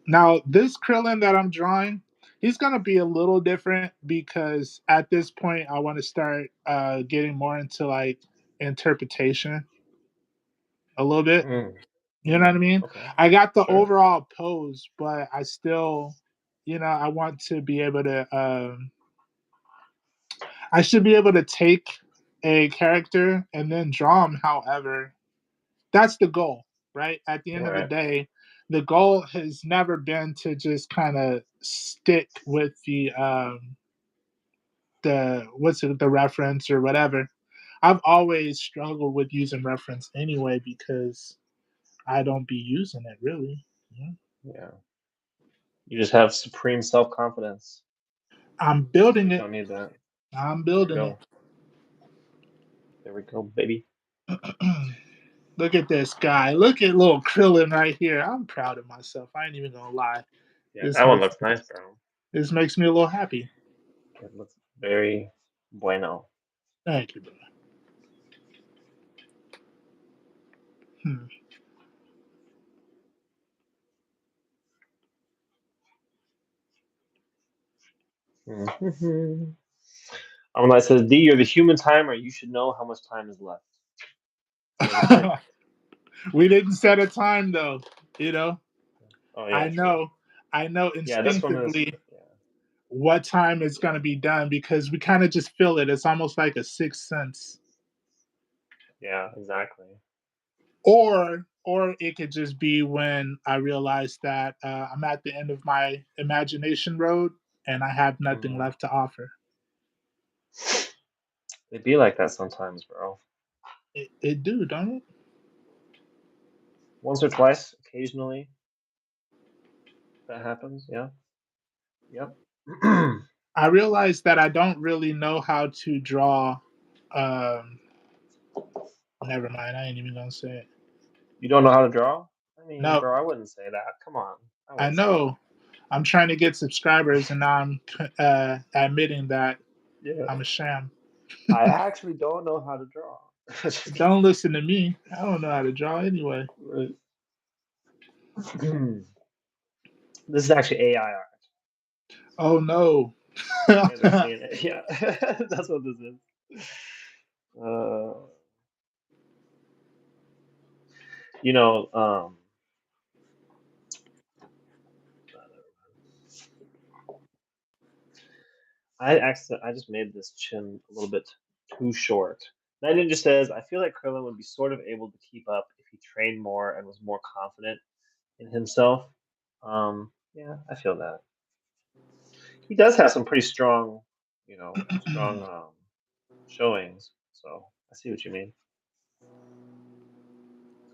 Now, this Krillin that I'm drawing, he's gonna be a little different because at this point I want to start getting more into like interpretation a little bit.
Mm,
You know what I mean?
okay,
I got the
sure.
overall pose, but I still, I want to be able to. I should be able to take a character and then draw him. However, that's the goal, right? At the end of the
Right.
day, the goal has never been to just kind of stick with the what's it, the reference or whatever. I've always struggled with using reference anyway because I don't be using it really. Yeah.
Yeah. You just have supreme self confidence.
I'm building
You
it.
don't need that.
I'm
There we
building it.
go. There we go, baby.
Look at this guy. Look at little Krillin right here. I'm proud of myself. I ain't even gonna lie.
Yeah,
This
that one
makes
looks nice, bro.
this makes me a little happy.
It looks very bueno.
Thank you, bro. Hmm.
Mhm. That says, D, you're the human timer. You should know how much time is left. He has a point.
We didn't set a time though. You know,
Oh, yeah,
I
true.
know, I know
Yeah, this one is.
instinctively
Yeah,
what time is going to be done because we kind of just feel it. It's almost like a sixth sense,
yeah, exactly.
or it could just be when I realize that I'm at the end of my imagination road and I have nothing
Hmm.
left to offer.
It be like that sometimes, bro.
It do, don't it?
Once or twice, occasionally, that happens. Yeah. Yep.
I realize that I don't really know how to draw. Um, Never mind. I ain't even gonna say it.
You don't know how to draw? I mean,
No,
bro, I wouldn't say that. Come on. I
I
wouldn't say
know. I'm trying to get subscribers, and now I'm admitting that
that. Yeah.
I'm a sham.
I actually don't know how to draw. Just
Don't listen to me. I don't know how to draw anyway.
kidding. This is actually AI art.
Oh no.
You guys are seeing it. Yeah. That's what this is. Uh, you know, I just made this chin a little bit too short. Night Ninja says, I feel like Krillin would be sort of able to keep up if he trained more and was more confident in himself. Yeah, I feel that. He does have some pretty strong, strong showings. So I see what you mean.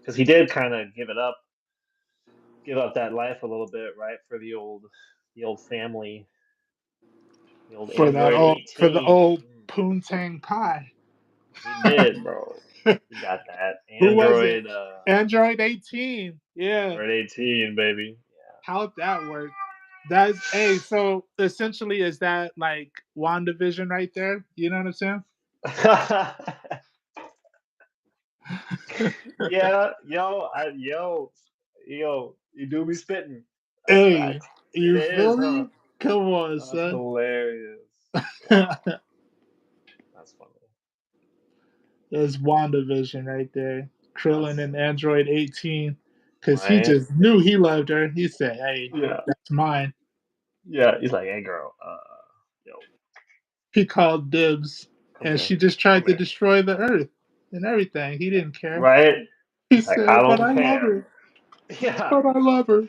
Because he did kind of give up that life a little bit, right, for the old family, the old Android
For the
18.
old poontang pie.
He did, bro. He got that
Who was it? Android 18. Yeah.
Android 18, baby.
How'd that work? That's hey, so essentially is that like WandaVision right there? You know what I'm saying?
Yeah. Yeah, yo, you do be spitting. That's
Hey,
facts. It
you
is,
feel
huh?
me? Come on,
That's
son.
hilarious. Wow, that's funny.
There's WandaVision right there. Krillin
That's
and Android 18. Cause he
right.
just knew he loved her. He said, hey,
Yeah,
that's mine.
yeah. He's like, hey, girl, yo,
He called dibs
come
and
here,
she just tried
come
to
here.
destroy the earth and everything. He didn't care.
Right?
He
He's like, I
said, but
don't
I love
care.
her.
Yeah,
But I love her.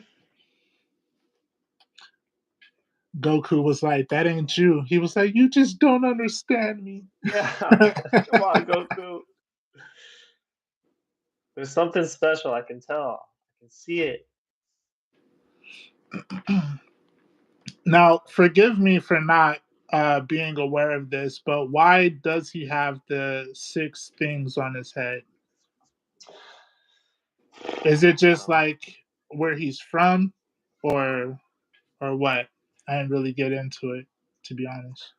Goku was like, that ain't you. He was like, you just don't understand me.
yeah. Come on, Goku. There's something special. I can tell. I can see it.
Now, forgive me for not being aware of this, but why does he have the six things on his head? Is it just
Um,
like where he's from, or what? I didn't really get into it, to be honest.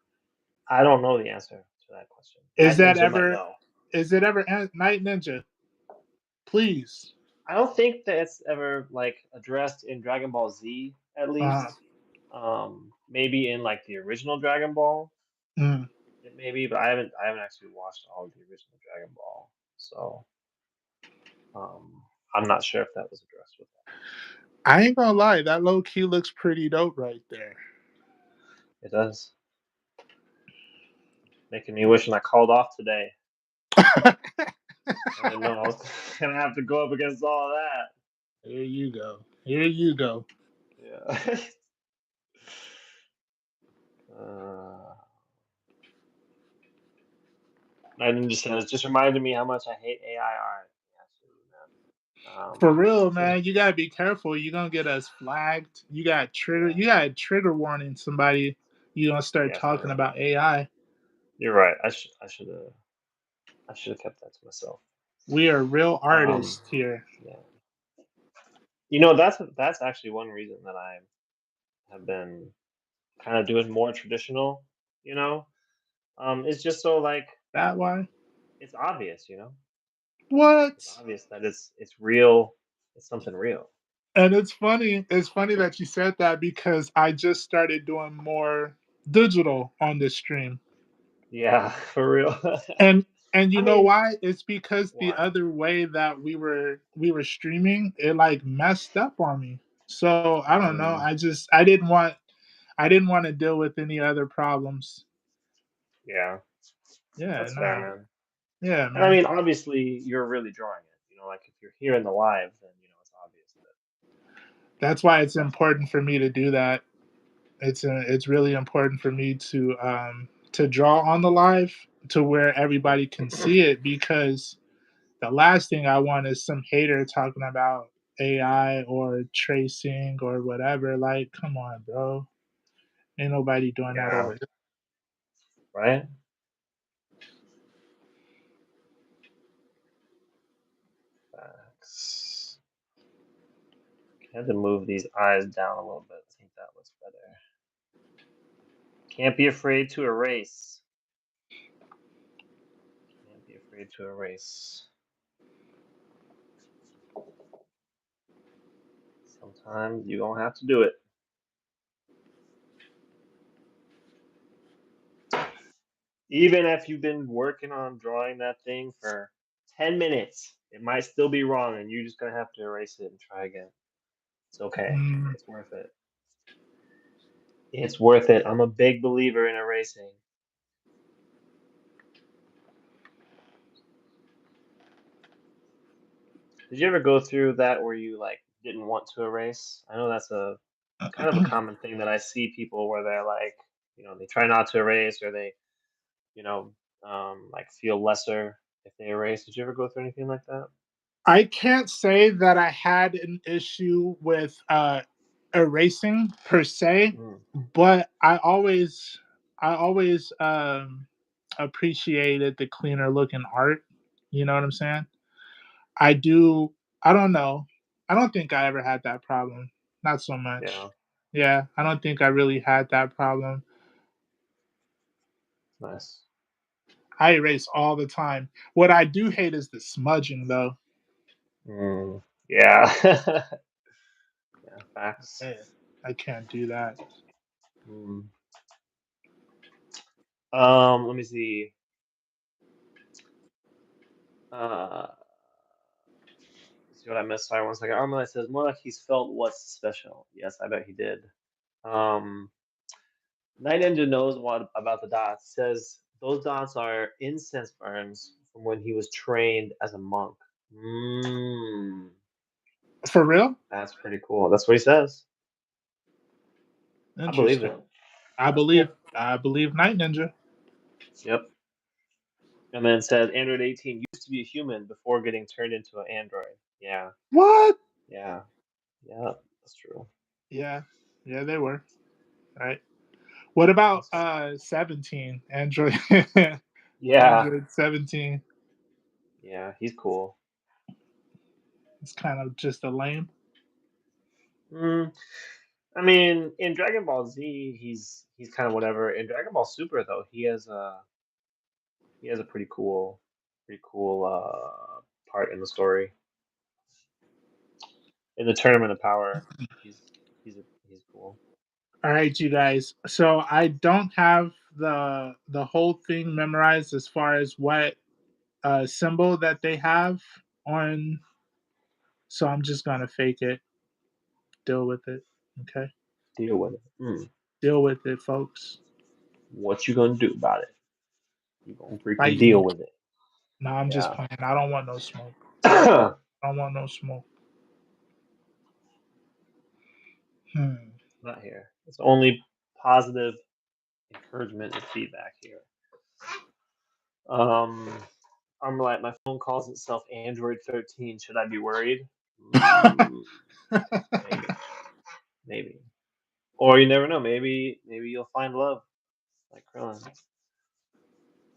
I don't know the answer to that question.
Is
Night
that
Ninja might
ever?
know.
Is it ever Night Ninja? Please.
I don't think that it's ever like addressed in Dragon Ball Z, at
Uh,
least. Maybe in like the original Dragon Ball,
mm.
it may be, but I haven't actually watched all of the original Dragon Ball, so I'm not sure if that was addressed with
I ain't gonna lie, that low key looks pretty dope right there.
that. It does, making me wishing I called off today. I didn't know I was gonna have to go up against all that.
Here you go. Here you go.
Yeah. uh, I just said it just reminded me how much I hate AI art. Absolutely,
For real, man, you gotta be careful. You're gonna get us flagged. You got trigger.
yeah,
You got trigger warning somebody. You gonna start
yeah, for
talking
real.
about AI.
You're right. I should have kept that to myself.
We are real
Um,
artists here.
yeah. That's actually one reason that I have been kind of doing more traditional. You know, it's just so like
That why?
it's obvious. It's
What?
obvious that it's real. It's something real.
And it's funny. It's funny that you said that because I just started doing more digital on this stream.
Yeah, for real.
And you
I
know
mean,
why? It's because the
why?
other way that we were streaming, it like messed up on me. So I don't know.
Mm,
I didn't want to deal with any other problems.
yeah,
Yeah,
that's fair,
no.
man.
Yeah,
And I
man.
mean, obviously, you're really drawing it. Like if you're here in the live, then it's obvious
That's why it's
that's
important for me to do that. It's really important for me to draw on the live to where everybody can see it because the last thing I want is some hater talking about AI or tracing or whatever. Like, come on, bro. Ain't nobody doing that
yeah,
over here.
right. Facts. I had to move these eyes down a little bit. I think that looks better. Can't be afraid to erase. Can't be afraid to erase. Sometimes you don't have to do it. Even if you've been working on drawing that thing for 10 minutes, it might still be wrong and you're just going to have to erase it and try again. It's okay.
Mm.
It's worth it. It's worth it. I'm a big believer in erasing. Did you ever go through that where you like didn't want to erase? I know that's a kind of a common thing that I see people where they're like, they try not to erase or they, you know, like feel lesser if they erase. Did you ever go through anything like that?
I can't say that I had an issue with erasing per se,
Mm,
but I always appreciated the cleaner looking art. You know what I'm saying? I do. I don't know. I don't think I ever had that problem. Not so much.
yeah,
Yeah, I don't think I really had that problem.
nice.
I erase all the time. What I do hate is the smudging, though.
Mm, yeah, yeah, facts.
Man, I can't do that.
Mm. Let me see. Uh, let's see what I missed. Sorry, one second. Armalite says more like he's felt what's special. Yes, I bet he did. Um, Night Ninja knows what about the dots. Says those dots are incense burns from when he was trained as a monk. Mm,
For real?
that's pretty cool. That's what he says. I believe
Interesting.
it. That's cool.
I believe Night Ninja.
Yep. And then it says Android 18 used to be a human before getting turned into an android. Yeah,
What?
yeah, yeah. That's true.
Yeah. Yeah, they were. Right. What about
That's true.
17? Android
Yeah,
Android 17.
yeah. He's cool.
It's kind of just a lame.
Mm, I mean, in Dragon Ball Z, he's kind of whatever. In Dragon Ball Super, though, he has a pretty cool part in the story. In the Tournament of Power, he's he's cool.
All right, you guys. So I don't have the whole thing memorized as far as what symbol that they have on. So I'm just gonna fake it. Deal with it. Okay.
Deal with it. Mm.
Deal with it, folks.
What you gonna do about it? You gonna freaking
Fight
deal
me.
with it?
No, I'm just
Yeah.
playing. I don't want no smoke. I don't want no smoke. Hmm.
Not here. It's only positive encouragement and feedback here. Um, I'm like, my phone calls itself Android 13. Should I be worried? Mm, maybe, maybe. Or you never know. Maybe you'll find love like Krillin.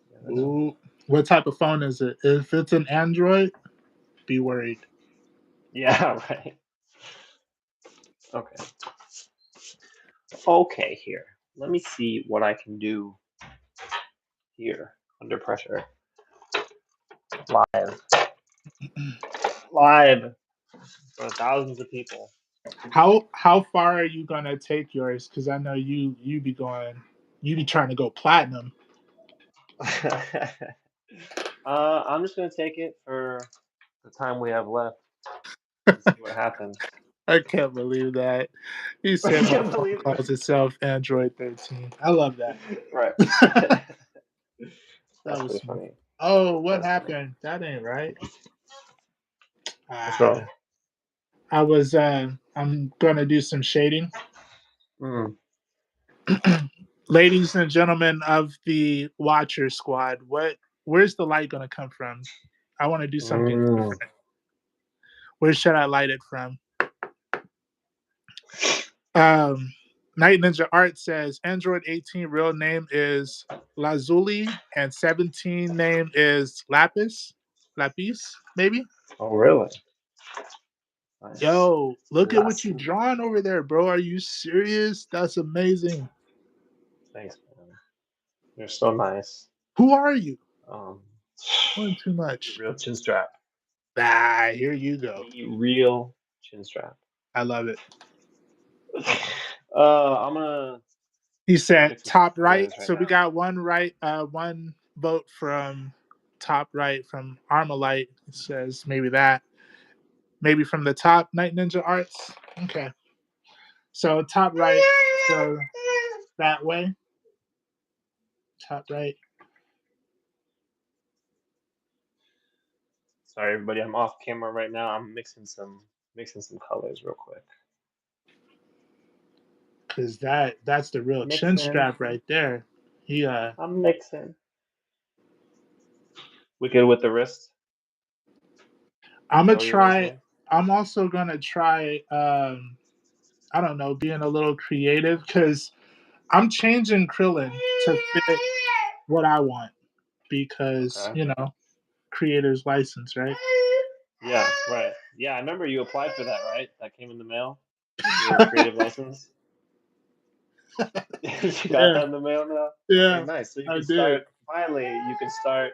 You never know.
Ooh. What type of phone is it? If it's an Android, be worried.
Yeah, right. Okay. Okay, here. Let me see what I can do here under pressure. Live. Live for thousands of people.
How far are you gonna take yours? Because I know you be trying to go platinum.
I'm just gonna take it for the time we have left and see what happens.
I can't believe that. He
I
said my
can't
phone
believe
calls itself Android 13. I love that.
it. Right.
That
That's
was
pretty
smooth.
funny.
Oh, what
That's funny.
happened? That ain't right.
What's
Ah,
wrong?
I'm gonna do some shading.
Mm.
Ladies and gentlemen of the Watcher Squad, where's the light gonna come from? I want to do something
Mm.
different. Where should I light it from? Um, Night Ninja Art says Android 18 real name is Lazuli and 17 name is Lapis, maybe.
Oh, really? Nice.
Yo, look at what you
Lasso.
drawn over there, bro. Are you serious? That's amazing.
Thanks, man. You're so nice.
Who are you?
Um,
Doing too
the
much.
real chin strap.
Ah, here you go.
The real chin strap.
I love it.
I'm gonna
He said
mix with some
top right.
colors right
So we
now.
got one vote from top right from Armalite. It says maybe that. Maybe from the top Night Ninja Arts. Okay. So top right. So that way. Top right.
Sorry, everybody. I'm off camera right now. I'm mixing some colors real quick.
Cause that's the real chin
Mixing.
strap right there. He
I'm mixing. We good with the wrist?
I'm gonna
Show your
try.
resume.
I'm also gonna try. I don't know, being a little creative because I'm changing Krillin to fit what I want because
Okay.
creator's license, right?
Yeah, right. Yeah, I remember you applied for that, right? That came in the mail. Your creative license. You got
Yeah,
that in the mail now? Okay,
yeah,
nice. So you
I
can
did.
start finally you can start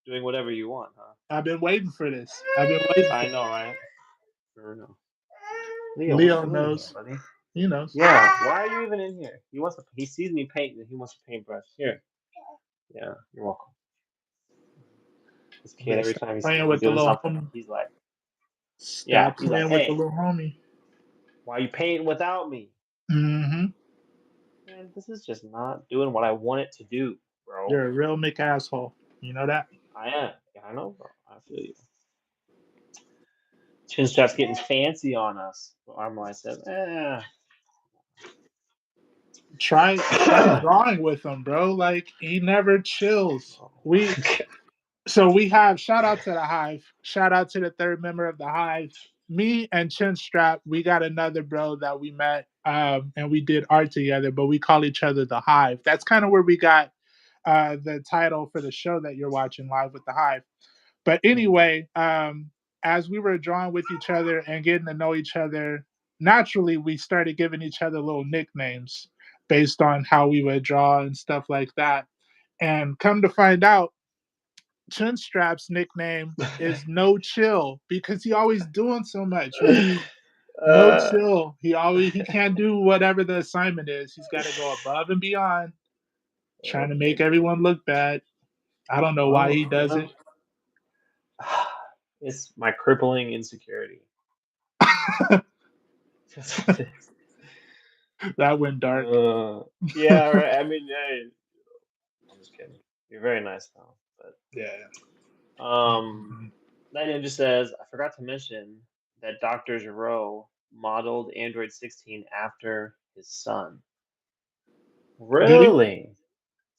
doing whatever you want, huh?
I've been waiting for this. I've been waiting for
I
this.
know, right? For real. Leo, what
Leo
you doing here,
knows.
buddy?
He knows.
Yeah, why are you even in here? He sees me painting and he wants a paintbrush. Here. Yeah, you're welcome. This kid,
Better
every
stop
time he sees
playing
me
with the
doing
little
something,
homie.
he's like, yeah,
Stop
he's like,
playing with the
hey,
little homie.
why are you painting without me?
Mm-hmm.
Man, this is just not doing what I want it to do, bro.
You're a real Mick asshole. You know that?
I am. Yeah, I know, bro. I feel you. Chin strap's getting fancy on us. Armline said,
Try drawing with him, bro. Like he never chills. We have shout out to the Hive. Shout out to the third member of the Hive. Me and Chinstrap, we got another bro that we met, and we did art together, but we call each other the Hive. That's kind of where we got the title for the show that you're watching live with the Hive. But anyway, as we were drawing with each other and getting to know each other, naturally we started giving each other little nicknames based on how we would draw and stuff like that. And come to find out, Chinstrap's nickname is No Chill because he always doing so much. No
uh,
chill. He can't do whatever the assignment is. He's got to go above and beyond, trying to make everyone look bad. I don't know why
well,
he does it.
it's my crippling insecurity. That's what it is.
That went dark.
Yeah, right. I mean, hey, I'm just kidding. You're very nice though.
Yeah.
But that ninja says, I forgot to mention that Dr. Giro modeled Android 16 after his son.
Did he?
Really?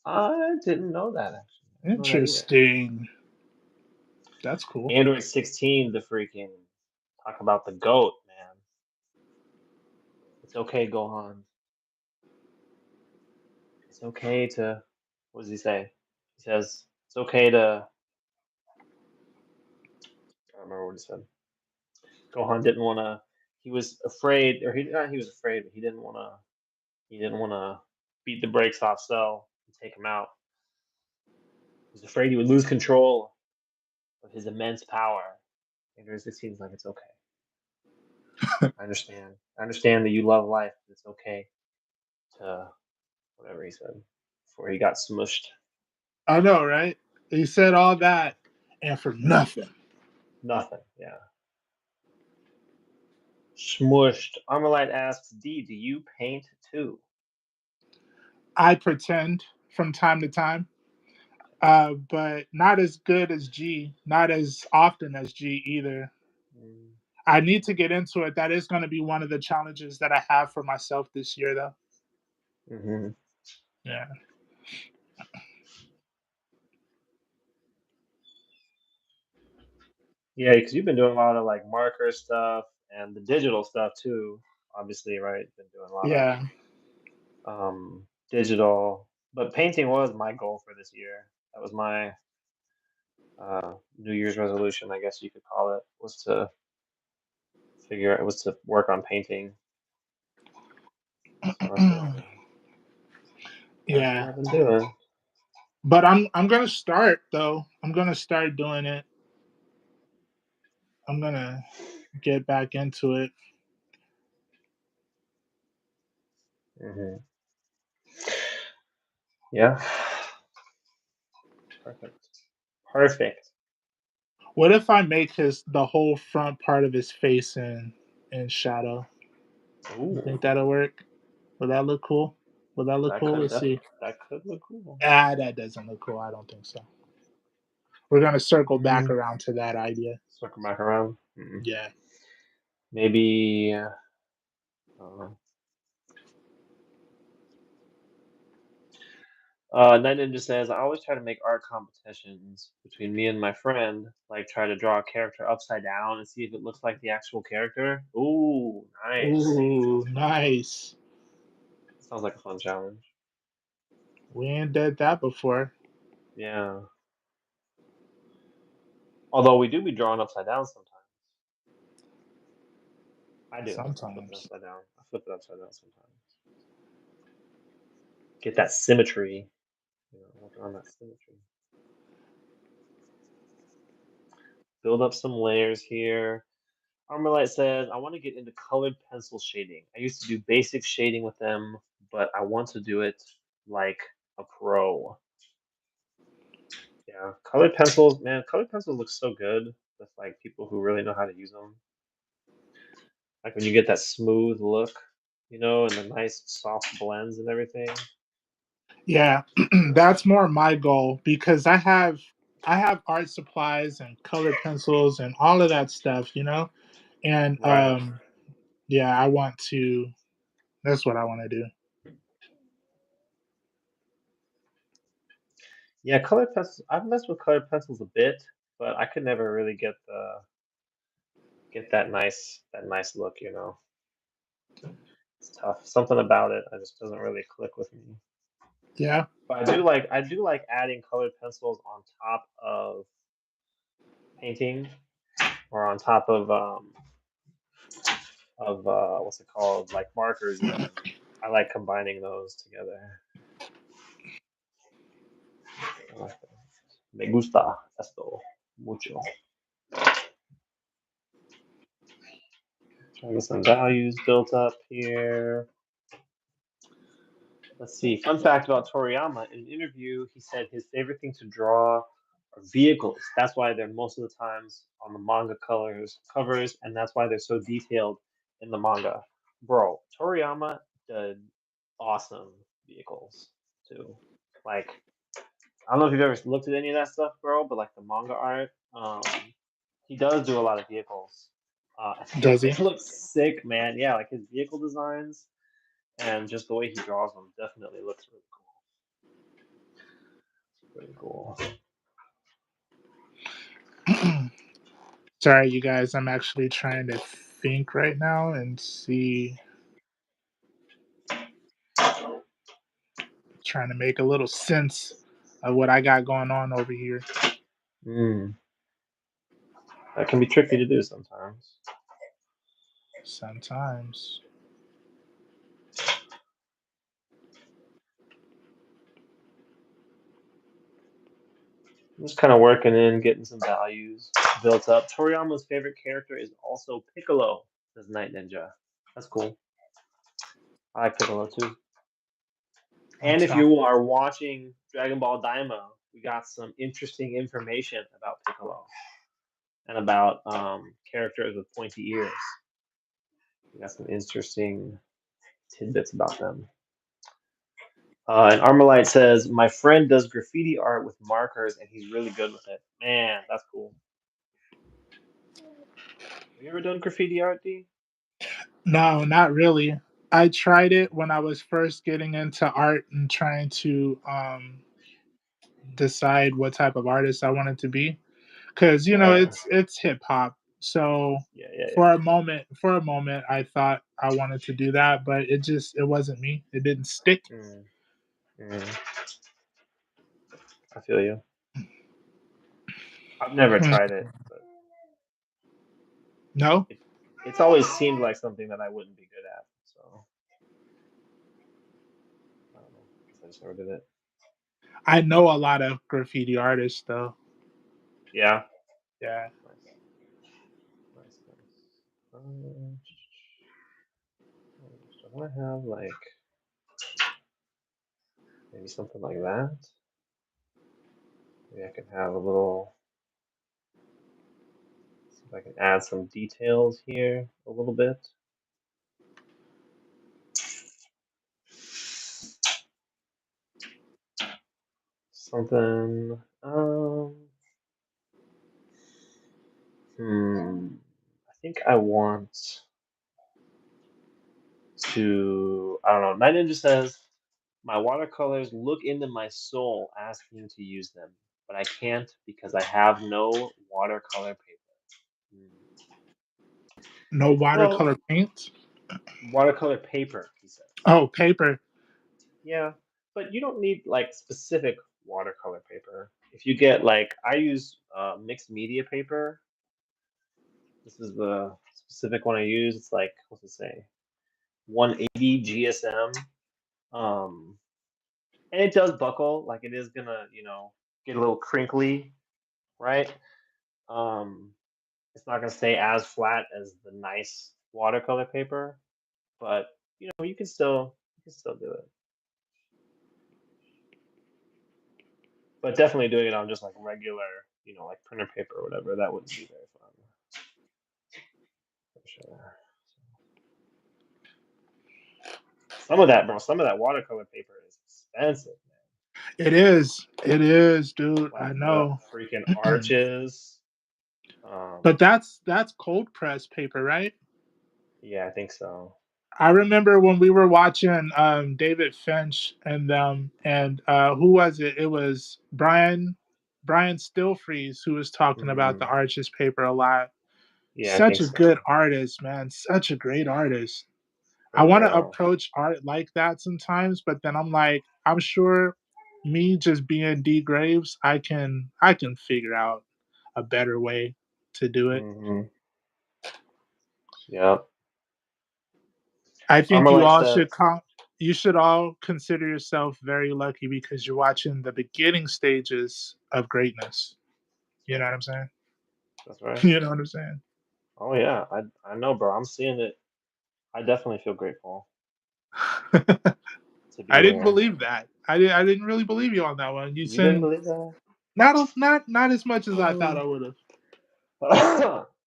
I didn't know that actually. I didn't know that either.
Interesting. That's cool.
Android 16, the freaking talk about the goat, man. It's okay, Gohan. It's okay to. What does he say? He says it's okay to. I don't remember what he said. Gohan didn't want to. He was afraid, or he not. He was afraid, but he didn't want to. He didn't want to beat the brakes off Cell and take him out. He was afraid he would lose control of his immense power. Android 16 is like, it's okay. I understand. I understand that you love life. But it's okay to whatever he said before he got smushed.
I know, right? He said all that and for nothing.
Nothing. Yeah. Smushed. Armalite asks, D, do you paint too?
I pretend from time to time, but not as good as G, not as often as G either.
Mm,
I need to get into it. That is going to be one of the challenges that I have for myself this year, though.
mm-hmm.
Yeah.
Yeah, because you've been doing a lot of like marker stuff and the digital stuff too. Obviously, right? Been doing a lot of
Yeah.
digital, but painting was my goal for this year. That was my New Year's resolution, I guess you could call it, was to was to work on painting. So that's what
Yeah.
I've been doing.
But I'm gonna start though. I'm gonna start doing it. I'm gonna get back into it.
Hmm. Yeah. Perfect. Perfect.
What if I make his the whole front part of his face in shadow? You
Ooh,
think that'll work? Will that look cool? Will that look cool? Let's see.
that could look cool.
That doesn't look cool. I don't think so. We're gonna circle back
Mm,
around to that idea.
circle back around. Mm.
Yeah.
Maybe. Uh, Night Ninja says, I always try to make art competitions between me and my friend, like try to draw a character upside down and see if it looks like the actual character. Ooh, nice.
Ooh, nice.
Sounds like a fun challenge.
We ain't did that before.
Yeah. Although we do be drawing upside down sometimes. I do. I flip it
Sometimes.
upside down. I flip it upside down sometimes. Get that symmetry. Working on that symmetry. Build up some layers here. Armorlight says, I want to get into colored pencil shading. I used to do basic shading with them, but I want to do it like a pro. Yeah, colored pencils, man, colored pencils look so good with like people who really know how to use them. Like when you get that smooth look, and the nice soft blends and everything.
Yeah, that's more my goal because I have art supplies and colored pencils and all of that stuff. And
Right.
yeah, I want to that's what I want to do.
Yeah, colored pencils. I've messed with colored pencils a bit, but I could never really get that nice look. It's tough. Something about it, I just doesn't really click with me.
Yeah.
But I do like adding colored pencils on top of painting or on top of of what's it called, like markers even. I like combining those together. I like that. Me gusta esto mucho. Trying to get some values built up here. Let's see. Fun fact about Toriyama: in an interview, he said his favorite thing to draw are vehicles. That's why they're most of the times on the manga colors covers, and that's why they're so detailed in the manga. Bro, Toriyama did awesome vehicles too. Like, I don't know if you've ever looked at any of that stuff, bro, but like the manga art, he does do a lot of vehicles.
Does he?
It looks sick, man. Yeah, like his vehicle designs and just the way he draws them definitely looks really cool. Pretty cool.
Sorry, you guys. I'm actually trying to think right now and see. Trying to make a little sense of what I got going on over here.
That can be tricky to do sometimes.
Sometimes.
I'm just kind of working in, getting some values built up. Toriyama's favorite character is also Piccolo, says Night Ninja. That's cool. I like Piccolo too. And if you are watching Dragon Ball Daima, we got some interesting information about Piccolo and about characters with pointy ears. We got some interesting tidbits about them. And Armalite says, my friend does graffiti art with markers and he's really good with it. Man, that's cool. Have you ever done graffiti art, D?
No, not really. I tried it when I was first getting into art and trying to decide what type of artist I wanted to be, because
Right.
it's hip hop. So
Yeah.
for a moment, I thought I wanted to do that, but it wasn't me. It didn't stick.
Mm. I feel you. I've never tried it, but
No,
it's always seemed like something that I wouldn't be good at. So I don't know. I guess I just never did it.
I know a lot of graffiti artists though.
Yeah.
Yeah.
Nice. Do I have like maybe something like that? Maybe I can have a little. See if I can add some details here a little bit. Something. I think I want to. I don't know. Night Ninja says, my watercolors look into my soul asking to use them, but I can't because I have no watercolor paper.
No
Well,
watercolor paint.
watercolor paper, he says.
Oh, paper.
Yeah, but you don't need like specific watercolor paper. If you get like, I use mixed media paper. This is the specific one I use. It's like, what's it say? 180 GSM. Um, and it does buckle. Like it is gonna, get a little crinkly, right? Um, it's not gonna stay as flat as the nice watercolor paper, but you can still do it. But definitely doing it on just like regular, like printer paper or whatever, that wouldn't be very fun. For sure. Some of that watercolor paper is expensive,
It is. It is, dude.
man.
I
Like the
know.
freaking arches. Um,
But that's cold press paper, right?
yeah, I think so.
I remember when we were watching David Finch and who was it? It was Brian Stillfreeze who was talking about the
Hmm.
Arches paper a lot.
Yeah, I
Such
think
a good
so.
artist, man. Such a great artist. I
For
want to
real.
approach art like that sometimes, but then I'm like, I'm sure me just being D Graves, I can figure out a better way to do it.
Hmm. Yep.
I think you
Armalite
all
says,
should you should all consider yourself very lucky because you're watching the beginning stages of greatness.
"That's
You know
right.
what I'm saying?
That's right.
You know what I'm saying?
Oh yeah, I know, bro. I'm seeing it. I definitely feel grateful to be
I didn't
here.
believe that. I didn't really believe you on that one. You
You didn't
said
believe that?
not as much as I thought I would have.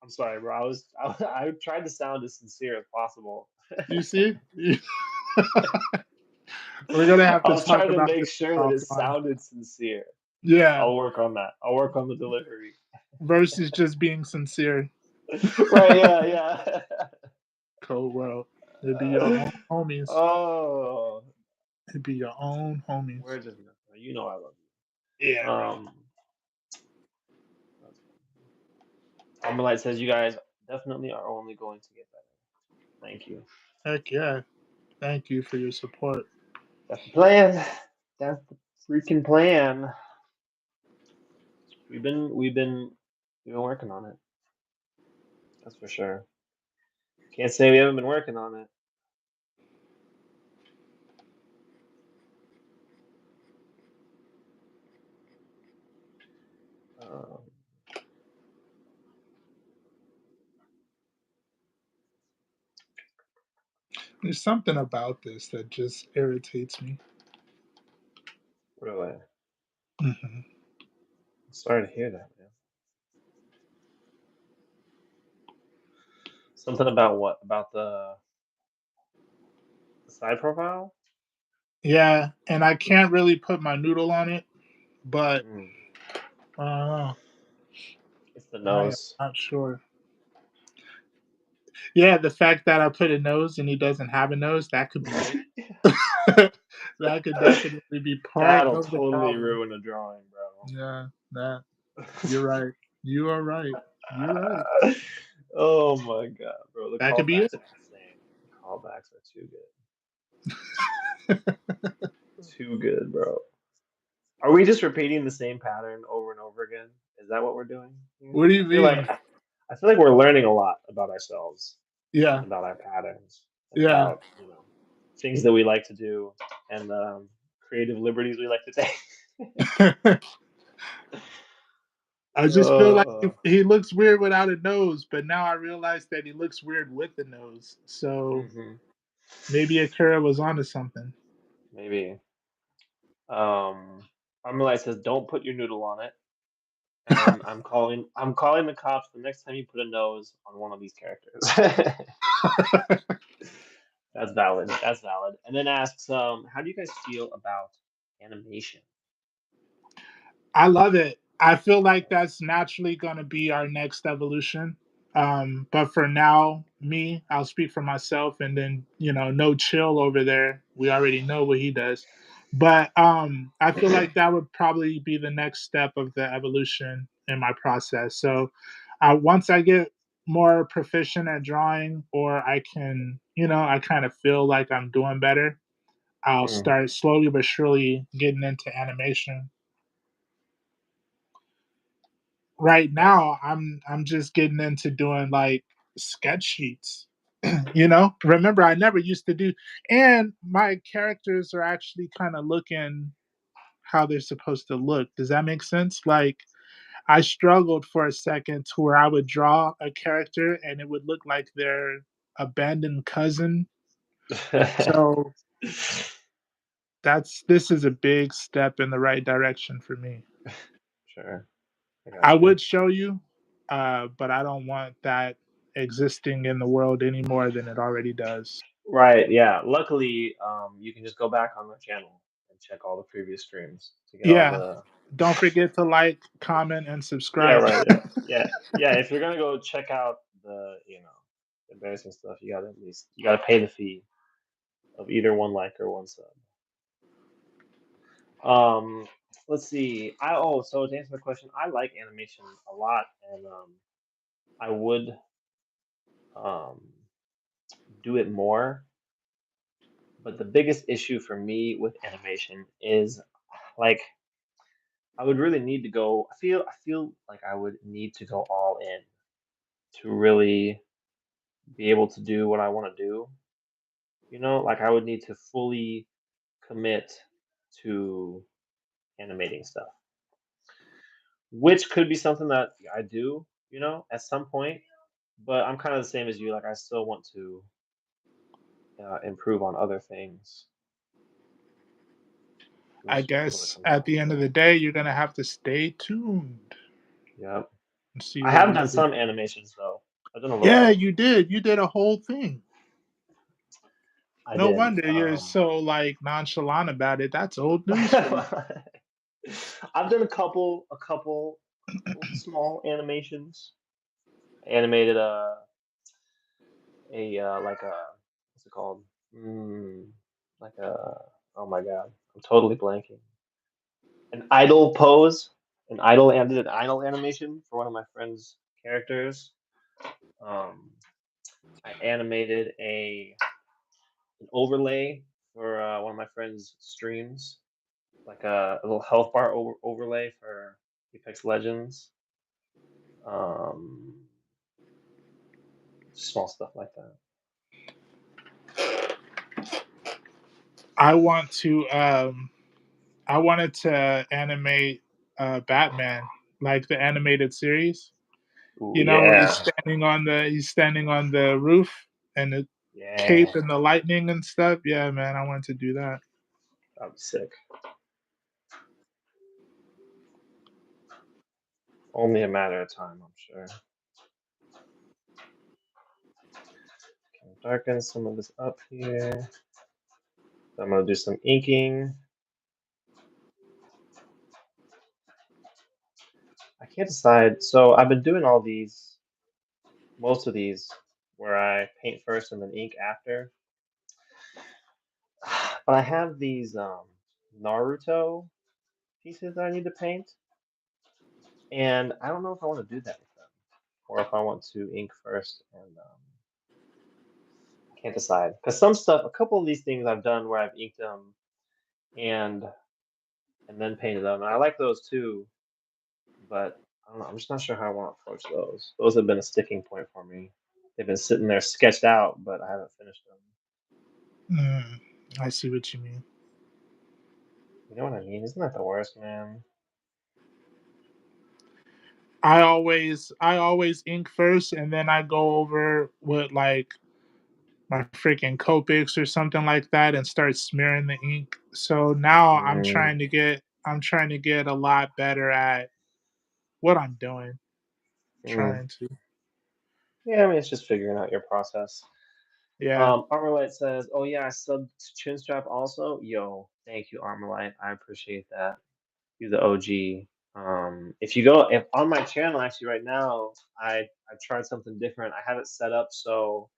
I'm sorry, bro. I tried to sound as sincere as possible.
You see? We're gonna have
I
to
was
talk
trying to
about
make
this
sure that it
offline.
sounded sincere.
Yeah,
I'll work on that. I'll work on the delivery.
versus just being sincere.
Right, yeah, yeah.
Cold world. It'd be your own homies.
Oh,
It'd be your own homies.
we're just you know I love
Yeah,
you.
bro.
That's funny. Armalite says you guys definitely are only going to get better. Thank you.
Heck yeah. Thank you for your support.
That's the plan. That's the freaking plan. We've been working on it. That's for sure. Can't say we haven't been working on it. Um,
There's something about this that just irritates me.
really,
Hmm.
I'm sorry to hear that, man. Something about what? About the side profile?
Yeah, and I can't really put my noodle on it, but
Mm,
uh,
it's the
I am
nose.
not sure. Yeah, the fact that I put a nose and he doesn't have a nose, that could be it. That could definitely be part
That'll
of the
totally
problem.
ruin a drawing,
Yeah, that
bro.
you're right. You are right. You're right.
Oh my god, bro. The
That could be
callbacks
it.
are insane. The callbacks are too good. Too good, bro. Are we just repeating the same pattern over and over again? Is that what we're doing here?
What do
I
you
feel like
mean?
I feel like we're learning a lot about ourselves
Yeah,
and about our patterns and
yeah.
about, things that we like to do and creative liberties we like to take.
I just feel like
uh,
he looks weird without a nose, but now I realize that he looks weird with the nose. So
mhm.
maybe Akira was onto something.
Maybe. Armalite says, "Don't put your noodle on it." And I'm calling the cops the next time you put a nose on one of these characters. That's valid. That's valid. And then asks, how do you guys feel about animation?
I love it. I feel like that's naturally going to be our next evolution. But for now, me, I'll speak for myself, and then no chill over there. We already know what he does, but I feel like that would probably be the next step of the evolution in my process. So, once I get more proficient at drawing, or I can, I kind of feel like I'm doing better, I'll
Mm,
start slowly but surely getting into animation. Right
nice.
now I'm just getting into doing like sketch sheets. Remember, I never used to do, and my characters are actually kind of looking how they're supposed to look. Does that make sense? Like, I struggled for a second to where I would draw a character and it would look like their abandoned cousin. So that's this is a big step in the right direction for me.
Sure, I
I
got you.
would show you, but I don't want that existing in the world any more than it already does.
Right, yeah. Luckily, you can just go back on the channel and check all the previous streams to get all
Yeah.
the.
Don't forget to like, comment, and
Yeah,
subscribe.
right. Yeah, yeah, yeah. If you're gonna go check out the, embarrassing stuff, you gotta pay the fee of either one like or one sub. Um, let's see. So to answer the question, I like animation a lot, and I would um do it more. But the biggest issue for me with animation is like I would really need to go. I feel like I would need to go all in to really be able to do what I want to do. Like I would need to fully commit to animating stuff, which could be something that I do, at some point. But I'm kind of the same as you. Like I still want to improve on other things
I
when it
guess
comes
at
down
the
to
end of
that.
the day, you're gonna have to stay tuned
Yeah,
and see
I
what
have
we
done
do.
some animations though. I've done a little
Yeah,
bit.
you did. You did a whole thing.
I
No
did.
wonder you're so like nonchalant about it. That's old news for you.
I've done a couple small animations. Animated like a what's it called? Mm, like a oh my god, I'm totally blanking. An idle pose, I did an idle animation for one of my friend's characters. Um, I animated a an overlay for one of my friend's streams, like a little health bar overlay for Apex Legends. Um, small stuff like that.
I want to I wanted to animate Batman, like the animated series.
Ooh
You know, where
yeah,
he's standing on the roof and the cape
yeah,
and the lightning and stuff. Yeah, man, I wanted to do that.
that'd be sick. Only a matter of time, I'm sure. Can darken some of this up here. I'm gonna do some inking. I can't decide. So I've been doing most of these, where I paint first and then ink after. But I have these Naruto pieces that I need to paint, and I don't know if I want to do that with them, or if I want to ink first. And I can't decide because a couple of these things I've done where I've inked them and then painted them. And I like those too, but I don't know. I'm just not sure how I want to approach those. Those have been a sticking point for me. They've been sitting there sketched out, but I haven't finished them.
Mm, I see what you mean.
You know what I mean? Isn't that the worst, man?
I always ink first and then I go over with like my freaking Copics or something like that and start smearing the ink. So now
Mm,
I'm trying to get a lot better at what I'm doing.
mm.
Trying to.
Yeah, I mean, it's just figuring out your process.
Yeah.
Armorlight says, "Oh yeah, I subbed to Chinstrap also." Yo, thank you, Armorlight. I appreciate that. You're the OG. If on my channel actually right now, I tried something different. I have it set up so,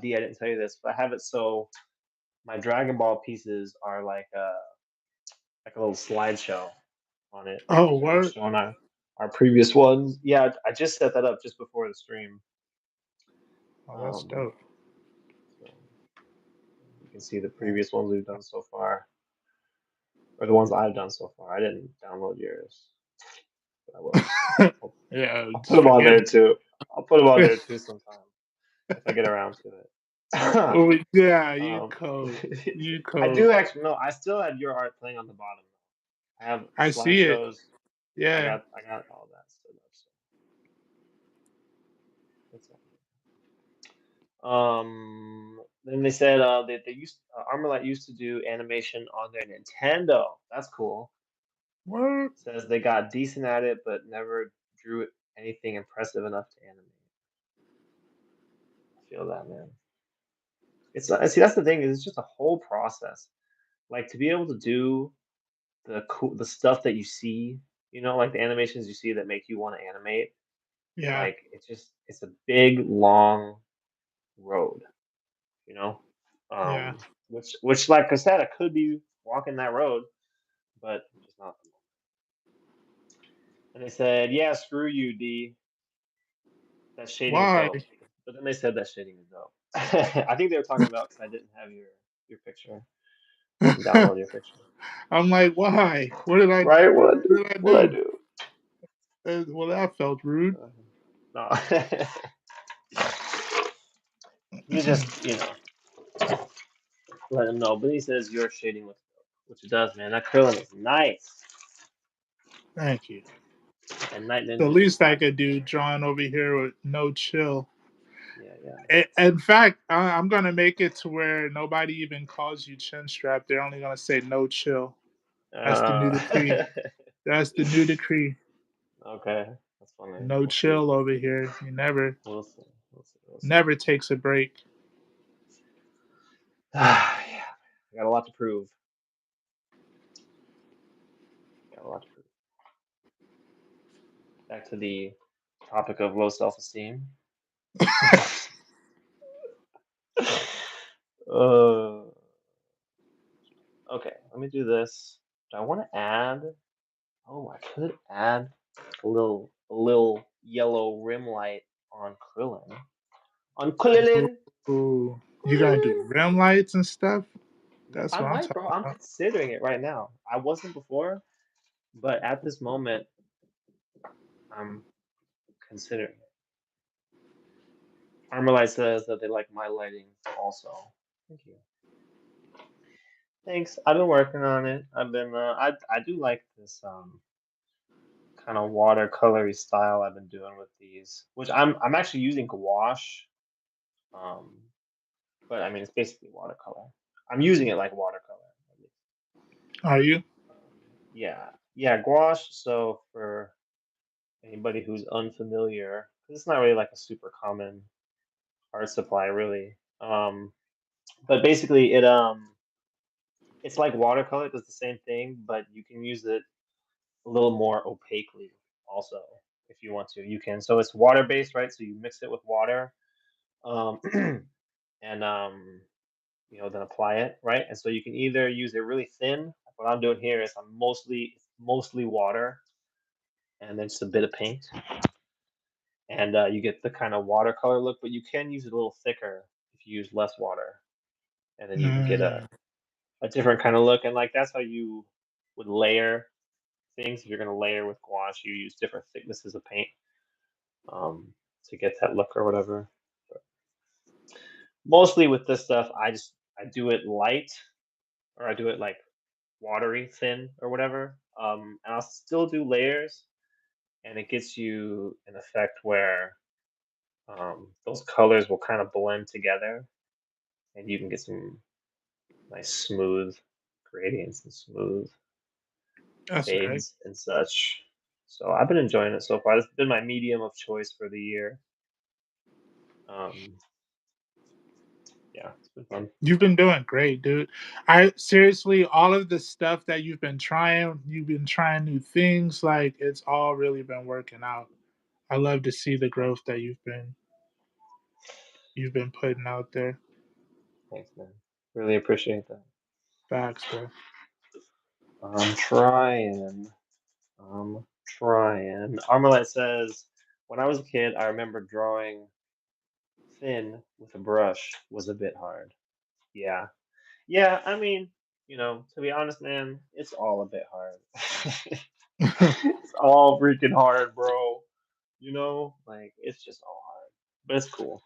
D, I didn't tell you this, but I have it so my Dragon Ball pieces are like a little slideshow on it,
Oh,
kind of
what?
showing our previous ones. Yeah, I just set that up just before the stream.
Oh, that's
Um,
dope.
so you can see the previous ones we've done so far, or the ones I've done so far. I didn't download yours, but I will. I'll,
Yeah,
I'll put
just
them on
forget
there too. I'll put them on there too sometime if I get around to it.
oh yeah, you
um,
code. You
I
code.
do actually no. I still have your art playing on the bottom. I have
I see it.
slideshows.
Yeah.
I got all that set up. So it's all then they said Armorlight used to do animation on their Nintendo. That's cool.
What?
Says they got decent at it, but never drew anything impressive enough to animate. I feel that, man. See, that's the thing, is it's just a whole process. Like to be able to do the stuff that you see, like the animations you see that make you want to animate.
Yeah.
Like it's a big long road, you know.
Yeah.
Which like I said, I could be walking that road, but just not. And they said, "Yeah, screw you, D. That shading is
Why?
dope." But then they said that shading is dope. I think they were talking about because I didn't have your picture. I didn't download your picture.
I'm like, why? What did I
Right?
what did I
What I
do?
do?
Well, that felt rude.
No. You just. let him know. But he says your shading looks dope, which it does, man. That Krillin is nice.
Thank you.
And Night
The
Ninja is
least I
nice.
could do, drawing over here with no chill.
Yeah, yeah.
In fact, I'm gonna make it to where nobody even calls you chin strap. They're only gonna say no chill. That's the new
Uh,
decree. That's the new decree.
okay, that's funny.
No
We'll see.
chill over here. You never,
We'll see. We'll see. We'll see.
never takes a break.
Yeah, I got a lot to prove. Got a lot to prove. Back to the topic of low self-esteem. uh, okay, let me do this. Do I want to add? Oh, I could add a little yellow rim light on Krillin. On Krillin.
Ooh, you gonna do
Krillin.
rim lights and stuff? That's
I
what I'm
might,
talking
bro. I'm
about.
considering it right now. I wasn't before, but at this moment, I'm considering it. Armalite says that they like my lighting also. Thank you. Thanks. I've been working on it. I do like this kind of watercolory style I've been doing with these, which I'm actually using gouache. Um, but I mean it's basically watercolor. I'm using it like watercolor. At least.
Are you?
Yeah, yeah, gouache. So for anybody who's unfamiliar, because it's not really like a super common art supply, really. But basically, it's like watercolor. It does the same thing, but you can use it a little more opaquely also if you want to. You can. So it's water based, right? So you mix it with water, um, and then apply it, right? And so you can either use it really thin. What I'm doing here is it's mostly water and then just a bit of paint, and you get the kind of watercolor look. But you can use it a little thicker if you use less water, and then you can get
Mm,
a different kind of look. And like that's how you would layer things. If you're going to layer with gouache, you use different thicknesses of paint um, to get that look or whatever. But mostly with this stuff, I do it light or I do it like watery thin or whatever. And I'll still do layers, and it gets you an effect where those colors will kind of blend together, and you can get some nice smooth gradients and smooth
that's right.
fades and such. So I've been enjoying it so far. This has been my medium of choice for the year. Um, yeah, it's been fun.
You've been doing great, dude. I seriously, all of the stuff that you've been trying new things. Like it's all really been working out. I love to see
Thanks,
the
man.
growth that you've been putting out there.
Thanks, man. Really appreciate that.
Facts, bro.
I'm trying. I'm trying. Armalite says, when I was a kid, I remember drawing thin with a brush was a bit hard. Yeah. Yeah, I mean, to be honest, man, it's all a bit hard. It's all freaking hard, bro. Like it's just all hard. But it's cool.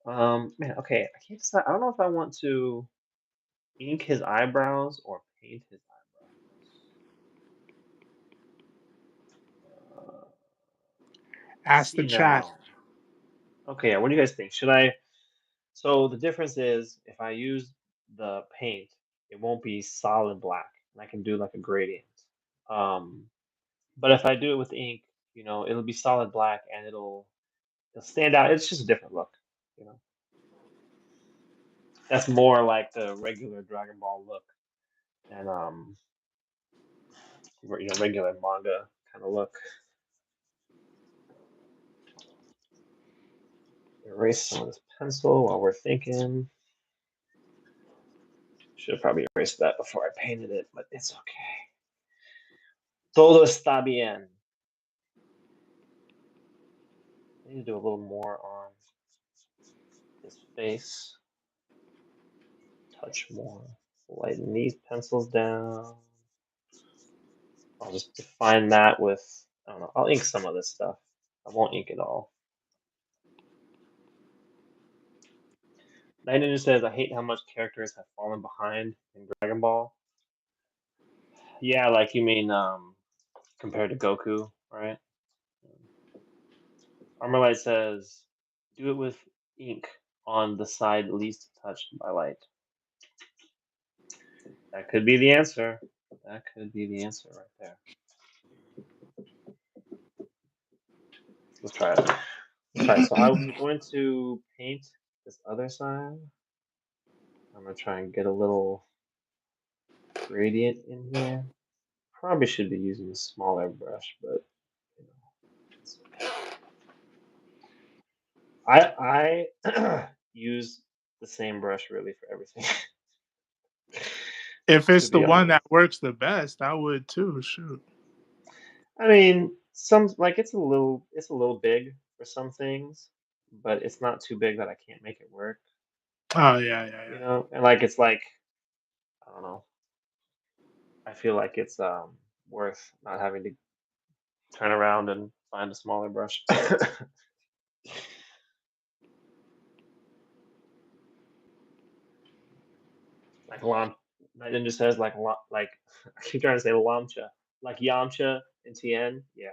Man, okay, I can't decide. I don't know if I want to ink his eyebrows or paint his eyebrows. Let's
Ask the
see
chat.
now. Okay, yeah, what do you guys think? Should I? So the difference is if I use the paint, it won't be solid black, and I can do like a gradient. Um, but if I do it with ink, it'll be solid black and it'll stand out. It's just a different look, you know. That's more like the regular Dragon Ball look and regular manga kind of look. Erase some of this pencil while we're thinking. Should have probably erased that before I painted it, but it's okay. Todo está bien. I need to do a little more on his face. Touch more. Lighten these pencils down. I'll just define that with, I don't know, I'll ink some of this stuff. I won't ink it all. Night Ninja says, I hate how much characters have fallen behind in Dragon Ball. Yeah, like you mean compared to Goku, right? Armorlight says, do it with ink on the side least touched by light. That could be the answer. That could be the answer right there. Let's try it. Let's try it. So I'm going to paint this other side. I'm going to try and get a little gradient in here. Probably should be using a smaller brush, but you know, it's okay. I use the same brush really for everything.
If
To
it's the
be
one
honest,
that works the best, I would too. Shoot.
I mean, some like it's a little big for some things, but it's not too big that I can't make it work.
Oh yeah, yeah,
You
yeah.
know, and like it's like I don't know. I feel like it's worth not having to turn around and find a smaller brush. Like Lam, Ninja says like I keep trying to say Lamcha, like Yamcha and Tien. Yeah,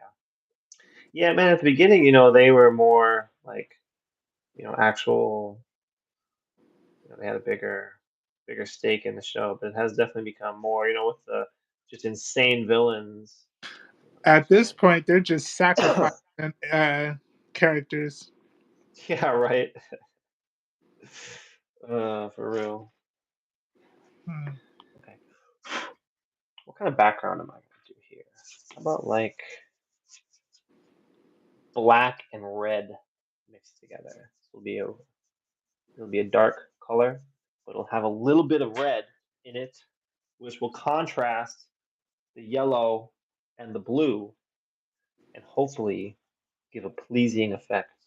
yeah, man. At the beginning, they were more like actual. They had a bigger stake in the show, but it has definitely become more. With the just insane villains.
At
Just
this
like
point, they're just sacrificing characters.
yeah, right. For real.
Hmm.
Okay. What kind of background am I gonna do here? How about like black and red mixed together? This it'll be a dark color, but it'll have a little bit of red in it, which will contrast the yellow and the blue, and hopefully give a pleasing effect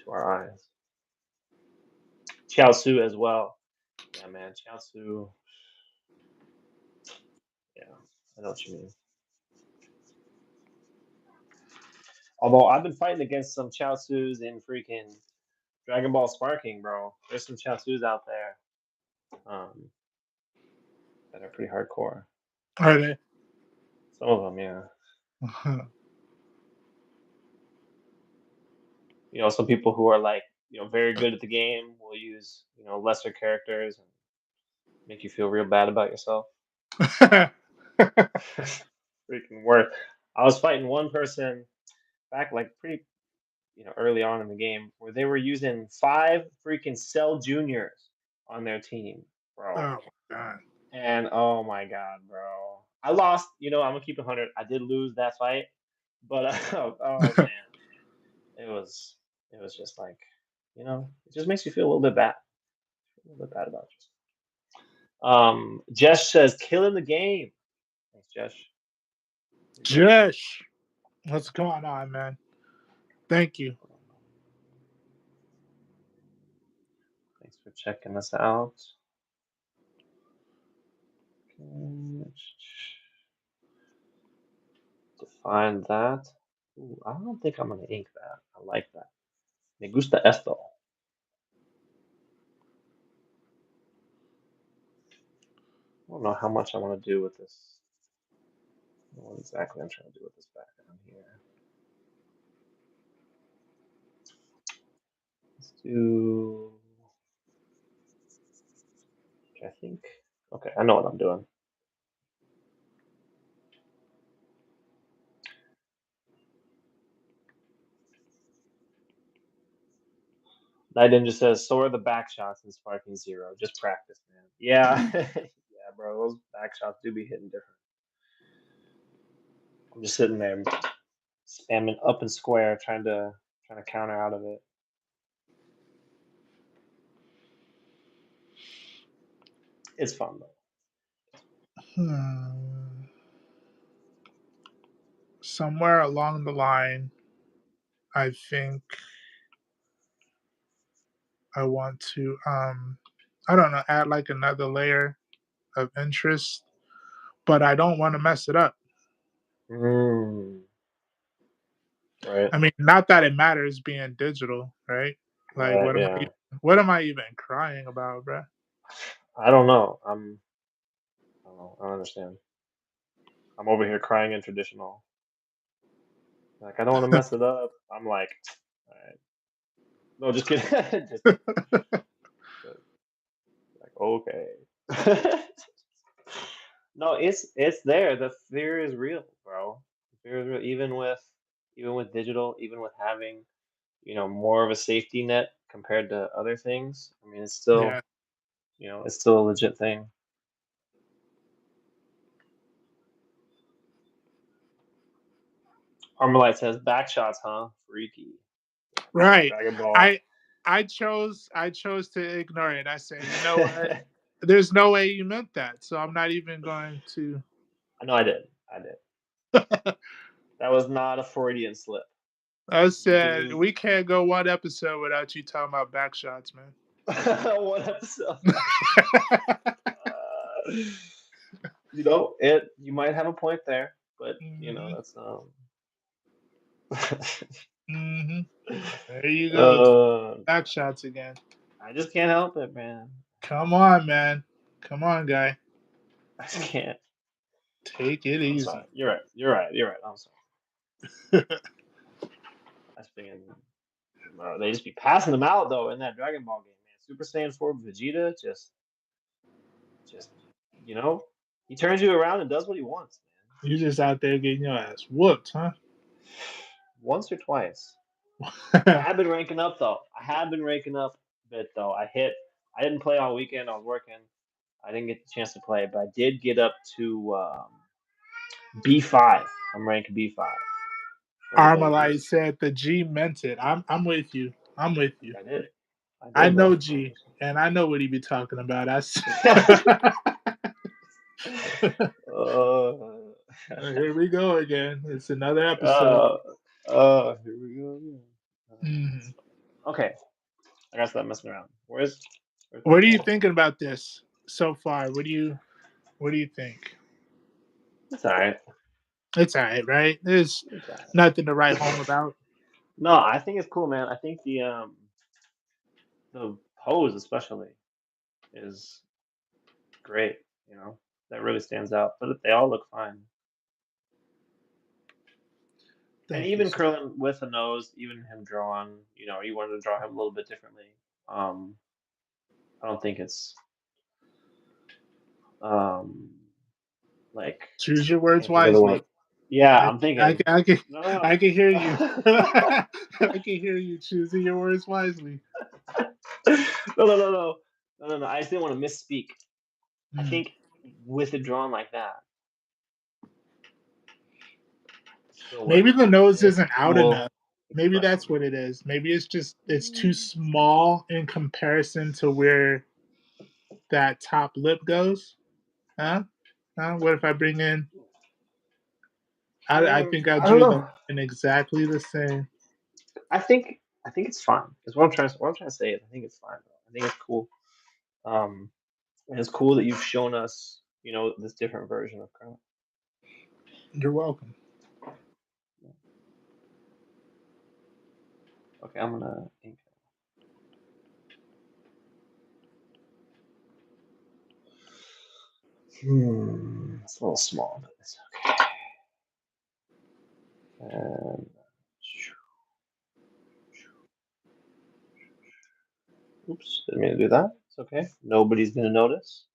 to our eyes. Chiaotzu as well. Yeah, man, Chiaotzu. Yeah, I know what you mean. Although I've been fighting against some Chiaotzus in freaking Dragon Ball Sparking, bro. There's some Chiaotzus out there um, that are pretty hardcore.
Are they?
Some of them, yeah. Some people who are like, very good at the game will use, lesser characters and make you feel real bad about yourself. Freaking worth. I was fighting one person back like pretty, early on in the game where they were using 5 freaking Cell Juniors on their team, bro.
Oh my god.
And oh my god, bro. I lost, I'm gonna keep it 100. I did lose that fight, but oh man, it was just like, it just makes you feel a little bit bad. A little bit bad about yourself. Jesh says, killing the game. Thanks, Jesh. Appreciate it.
Josh, what's going on, man? Thank you.
Thanks for checking us out. Okay. Define that. Ooh, I don't think I'm gonna ink that. I like that. Me gusta esto. I don't know how much I want to do with this. I don't know what exactly I'm trying to do with this background here. Let's do. Okay, I think. Okay, I know what I'm doing. Night Ninja says, so are the back shots in Sparking Zero. Just practice, man. Yeah. Yeah, bro. Those back shots do be hitting different. I'm just sitting there spamming up and square, trying to counter out of it. It's fun though.
Hmm. Somewhere along the line, I think I want to I don't know, add like another layer of interest, but I don't want to mess it up.
Mm, right.
I mean, not that it matters being digital, right? Like
Right.
what am I
Yeah.
What am I even crying about, bruh?
I don't know. I don't know. I don't understand. I'm over here crying in traditional. Like I don't want to mess it up. I'm like, all right. No, just kidding. Just kidding. But, like okay. No, it's there. The fear is real, bro. The fear is real. Even with digital, even with having more of a safety net compared to other things. I mean, it's still
Yeah.
it's still a legit thing. Armalite says back shots, huh? Freaky.
Right.
Dragon Ball.
I I chose to ignore it. I said, you know what? There's no way you meant that, so I'm not even going to.
I know I did. I did. That was not a Freudian slip.
I
This
said we can't go one episode without you talking about back shots, man.
one episode. Uh, it. You might have a point there, but
hmm
that's
hmm There you go.
uh,
Back shots again.
I just can't help it, man.
Come on, man. Come on, guy.
I just can't.
Take it
I'm sorry.
easy.
You're right. You're right. You're right. I'm sorry. I was thinking they just be passing them out though in that Dragon Ball game, man. Super Saiyan 4 Vegeta just you know he turns you around and does what he wants,
You just out there getting your ass whooped, huh?
man. Once or twice. I have been ranking up though. I have been ranking up a bit though. I didn't play all weekend. I was working. I didn't get the chance to play, but I did get up to B5. I'm ranked B5. For anybody
Armalite
who's
said the G meant it. I'm with you. I'm with you.
I did. I
I
did,
know
bro.
G, and I know what he be talking about.
uh,
Here we go again. It's another episode.
uh, here we go again.
Mhm.
Okay, I gotta stop messing around. Where's my
What are you
phone?
thinking about this so far? What do you think?
It's alright.
It's all right, right? There's
It's alright.
nothing to write home about.
No, I think it's cool, man. I think the pose especially is great. That really stands out. But they all look fine. And
Thank you,
even
sir.
Krillin with a nose, even him drawn, you wanted to draw him a little bit differently. Um, I don't think it's um like
Choose your
I
words
can't think of the word.
wisely.
Yeah,
I
I'm
I,
thinking.
I can
No,
I can hear you.
no,
I can hear you choosing your words wisely.
no, no, no, no, no, no, no. I just didn't want to misspeak. I
Hmm.
think with it drawn like that, it still
Maybe
works.
the
I
nose
think it's
isn't out
cool.
enough. Maybe that's
Expression.
what it is. Maybe it's too small in comparison to where that top lip goes. Huh? Huh? What if I bring in? I think I
I don't
drew them
know.
in exactly the same.
I think it's fine. Because what I'm trying to say is I think it's fine. Though. I think it's cool. Um, and it's cool that you've shown us, this different version of Krillin.
You're welcome.
Okay, I'm gonna ink. It's a little small, but it's okay. And oops, didn't mean to do that. It's okay. Nobody's gonna notice.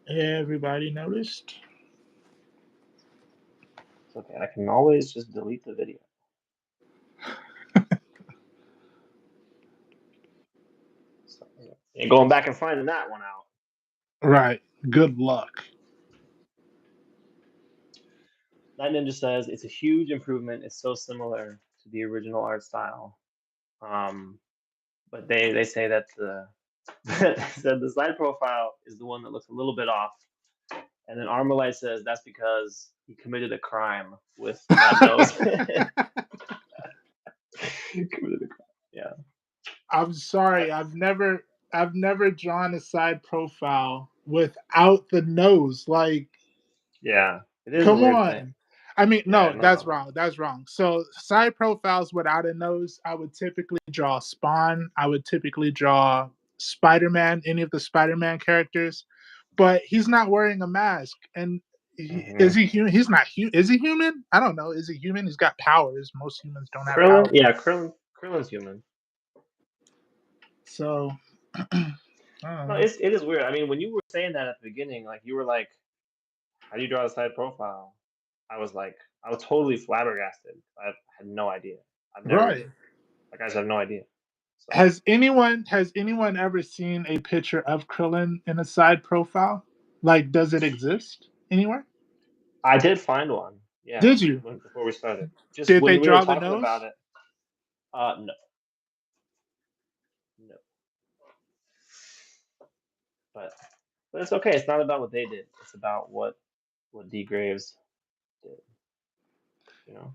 Everybody noticed.
It's okay. I can always just delete the video. So, ain't going back and finding that one out.
Right. Good luck.
That Ninja says it's a huge improvement. It's so similar to the original art style. Um, but they say that said the side profile is the one that looks a little bit off. And then Armalite says that's because he committed a crime with that nose. He committed a crime. Yeah.
I'm sorry. I've never drawn a side profile without the nose. Like,
Yeah. It is a
come
weird thing.
on. I mean,
Yeah,
no, that's
no.
wrong. That's wrong. So side profiles without a nose, I would typically draw Spawn. I would typically draw Spider-Man, any of the Spider-Man characters, but he's not wearing a mask. And is
Hmm.
he human? He's not human. Is he human? I don't know. Is he human? He's got powers. Most humans don't have
Krillin,
powers.
yeah, Krillin's human.
So I don't
No,
know.
it is weird. I mean, when you were saying that at the beginning, like you were like, "How do you draw a side profile?" I was like, I was totally flabbergasted. I had no idea. I've never,
Right.
like, I just have no idea. So
Has anyone ever seen a picture of Krillin in a side profile? Like, does it exist anywhere?
I did find one. Yeah,
Did you?
before we started, just
Did they
when we were
draw the
talking about
nose?
it. No, no, but it's okay. It's not about what they did. It's about what D Graves did. You know.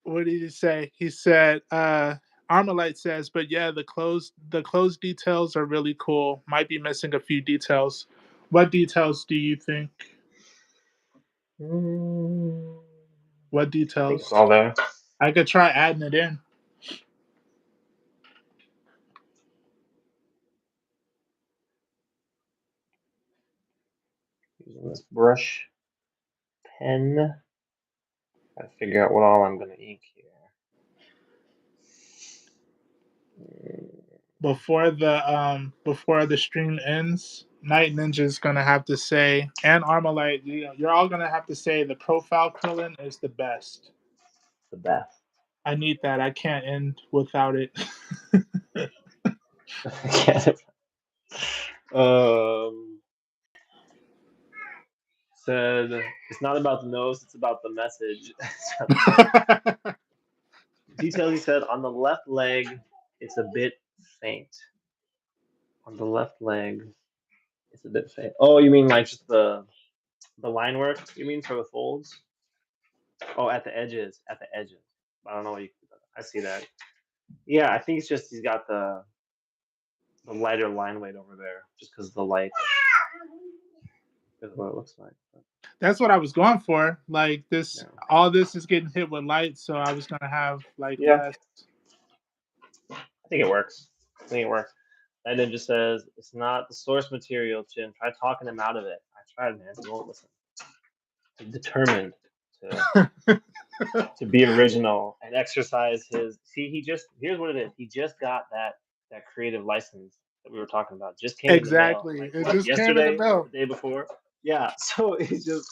What did he say? He said, Armalite says, but yeah, the clothes details are really cool. Might be missing a few details. What details do you think?
Mm,
What
I think it's
details?
all there.
I could try adding it in.
Using this brush pen. Gotta figure out what all I'm gonna ink here.
Before the stream ends, Night Ninja's gonna have to say, and Armalite, you're all gonna have to say the profile Krillin is the best.
The best.
I need that. I can't end without it.
um, said it's not about the nose, it's about the message. Details he said on the left leg, it's a bit faint. On the left leg, it's a bit faint. Oh, you mean like just the line work? You mean for the folds? Oh, at the edges, at the edges. I don't know what you. I see that. Yeah, I think it's just he's got the lighter line weight over there, just because the light is what it looks like. But,
That's what I was going for. Like this,
yeah.
all this is getting hit with light, so I was gonna have like
Yeah,
less.
I think it works. I think it works. And then just says it's not the source material, Jim. Try talking him out of it. I tried, man. He won't listen. I'm determined to to be original and exercise his. See, he just here's what it is. He just got that creative license that we were talking about. Just came in the mail.
Exactly.
Like
It
what?
just came in the
Yesterday?
mail.
The day before? Yeah. So he's just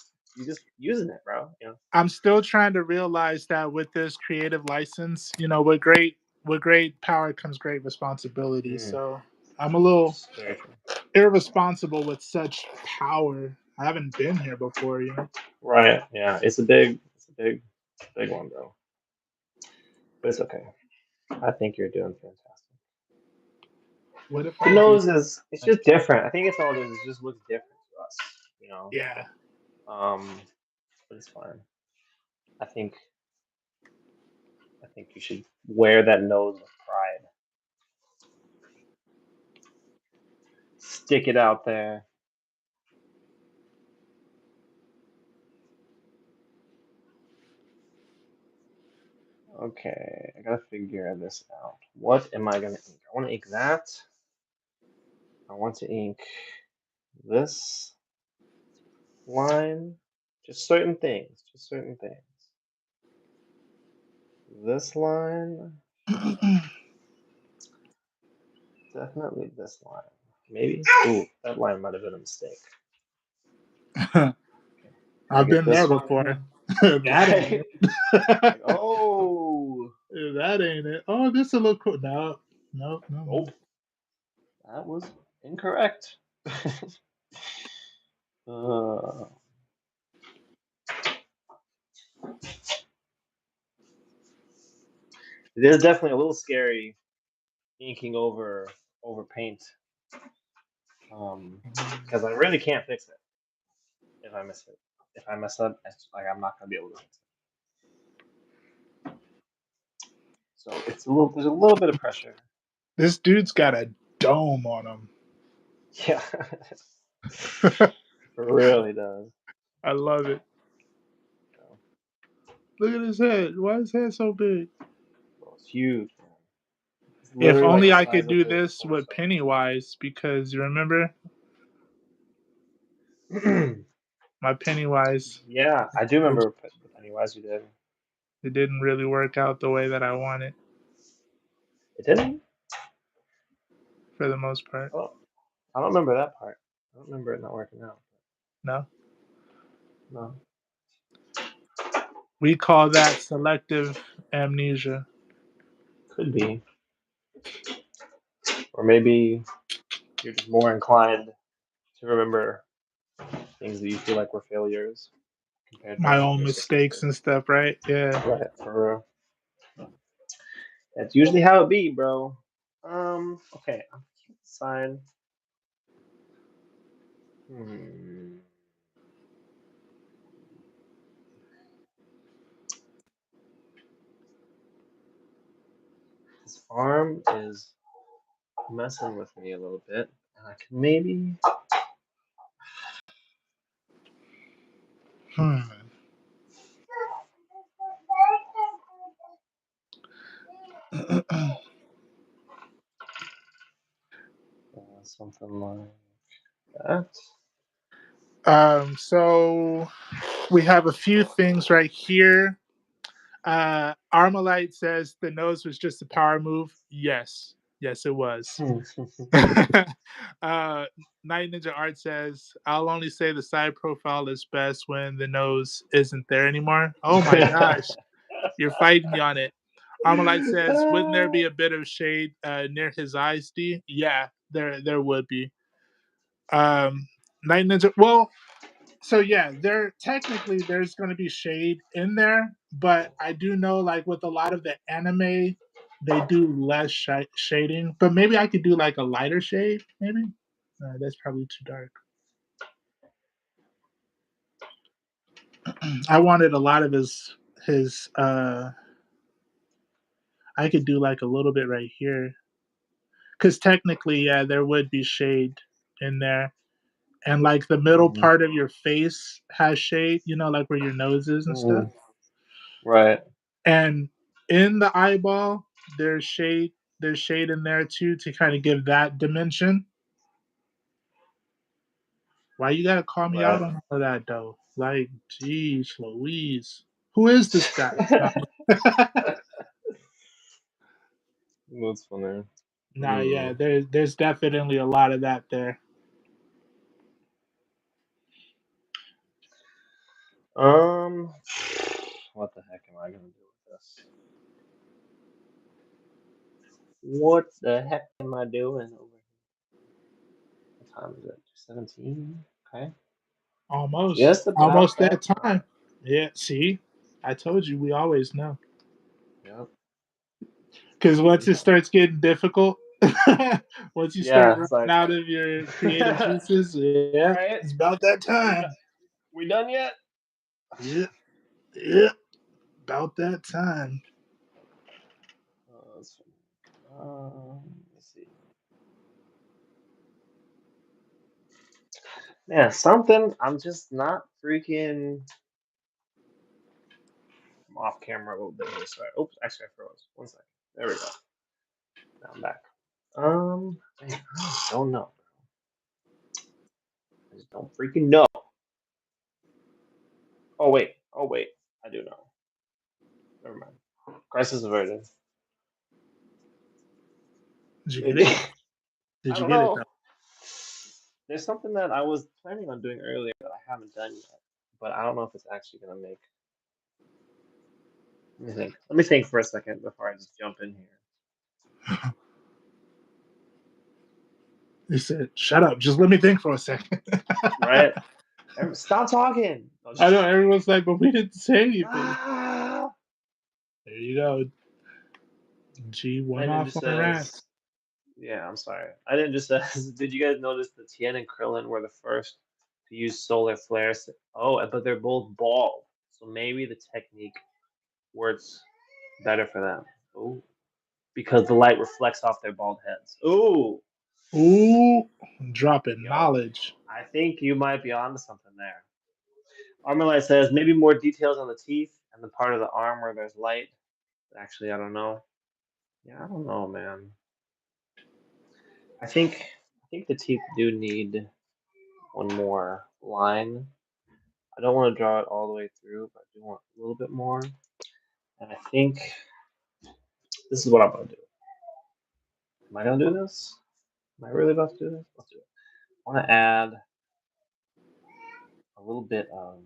using it, bro. You know.
I'm still trying to realize that with this creative license, with great power comes great responsibility.
Mm,
So I'm a little
very true.
irresponsible with such power. I haven't been here before.
Right. Yeah. It's a big one, bro. But it's okay. I think you're doing fantastic.
What if
The
I do?
nose is it's just different. I think it's all it is. It just looks different to us, you know.
Yeah.
But it's fine. I think I think you should wear that nose with pride. Stick it out there. Okay, I gotta figure this out. What am I gonna ink? I want to ink that. I want to ink this line. Just certain things. Just certain things. This line. Definitely this line. Maybe. Ooh, that line might have been a mistake. Gotta
I've
get
been there
this
before.
one.
That ain't
Right.
it.
Like, oh,
That ain't it. Oh, this will look cool. No, no, no, no.
nope. That was incorrect. uh, it is definitely a little scary inking over paint. Because I really can't fix it if I miss it. If I mess up, like I'm not gonna be able to fix it. So it's a little. There's a little bit of pressure.
This dude's got a dome on him.
Yeah, it really does.
I love it.
So,
Look at his head. Why is his head so big?
Bro, it's huge, man. It's
If
literally like
only
the
I
size
could
of
do
his
this with
torso.
Pennywise, because you remember my Pennywise.
Yeah, I do remember the Pennywise you did.
It didn't really work out the way that I wanted
It didn't?
for the most part.
Oh, I don't remember that part. I don't remember it not working out.
No,
No.
we call that selective amnesia.
Could be. Or maybe you're just more inclined to remember things that you feel like were failures compared
My
to
own
your
mistakes
successes.
and stuff, right? Yeah.
Right, for real. That's usually how it be, bro. Okay, I'm keep the sign. Hmm. This farm is messing with me a little bit, and I can maybe.
Hmm.
Something like that.
So we have a few things right here. Armalite says the nose was just a power move. Yes. Yes, it was. Night Ninja Art says, I'll only say the side profile is best when the nose isn't there anymore. Oh my gosh. You're fighting me on it. Armalite says, wouldn't there be a bit of shade near his eyes, D? Yeah, there would be. Night Ninja. Well, so yeah, there's going to be shade in there, but I do know like with a lot of the anime, they do less shading. But maybe I could do like a lighter shade. Maybe that's probably too dark. I wanted a lot of his. I could do like a little bit right here, because technically, yeah, there would be shade in there. And like the middle
Mhm.
part of your face has shade, like where your nose is and stuff.
Right.
And in the eyeball, there's shade. There's shade in there too to kind of give that dimension. Why you gotta call me out
Right.
on all of that though? Like, geez, Louise, who is this guy? No.
That's funny.
Nah,
Hmm.
yeah, there's definitely a lot of that there.
Um, what the heck am I gonna do with this? What the heck am I doing over here? What time is it? 17? Okay. Just about
Almost
that
that
time.
time. Yeah, see, I told you we always know.
Yep.
Because once
We
it
know.
starts getting difficult, once you start
Yeah,
running
it's like,
out of your creative juices,
all
yeah,
right,
it's about that
we done.
time.
We done yet?
Yeah, yeah, about that time.
That's funny. Let's see. Yeah, something. I'm just not freaking. I'm off camera a little bit here. Sorry. Oops, actually, I froze. 1 second. There we go. Now I'm back. Man, I don't know. I just don't freaking know. Oh wait. Oh wait. I do know. Never mind. Crisis averted.
Did you get it?
I
Did you
don't
get it
know.
though?
There's something that I was planning on doing earlier that I haven't done yet, but I don't know if it's actually gonna make. Let me think. Let me think for a second before I just jump in here.
He said, "Shut up. Just let me think for a second."
Right? Stop talking. No,
I know everyone's like, but we didn't say anything.
ah!
There you go. G went
Lightning
off
just
on a rant.
says, yeah, I'm sorry. I didn't just says, did you guys notice that Tien and Krillin were the first to use solar flares? Oh, but they're both bald. So maybe the technique works better for them. Ooh. Because the light reflects off their bald heads. Ooh.
Ooh, dropping
Yo.
knowledge.
I think you might be onto something there. Armalite says maybe more details on the teeth And the part of the arm where there's light, actually, I don't know. Yeah, I don't know, man. I think the teeth do need one more line. I don't want to draw it all the way through, but I do want a little bit more. And I think this is what I'm gonna do. Am I gonna do this? Am I really about to do this? Let's do it. I want to add a little bit of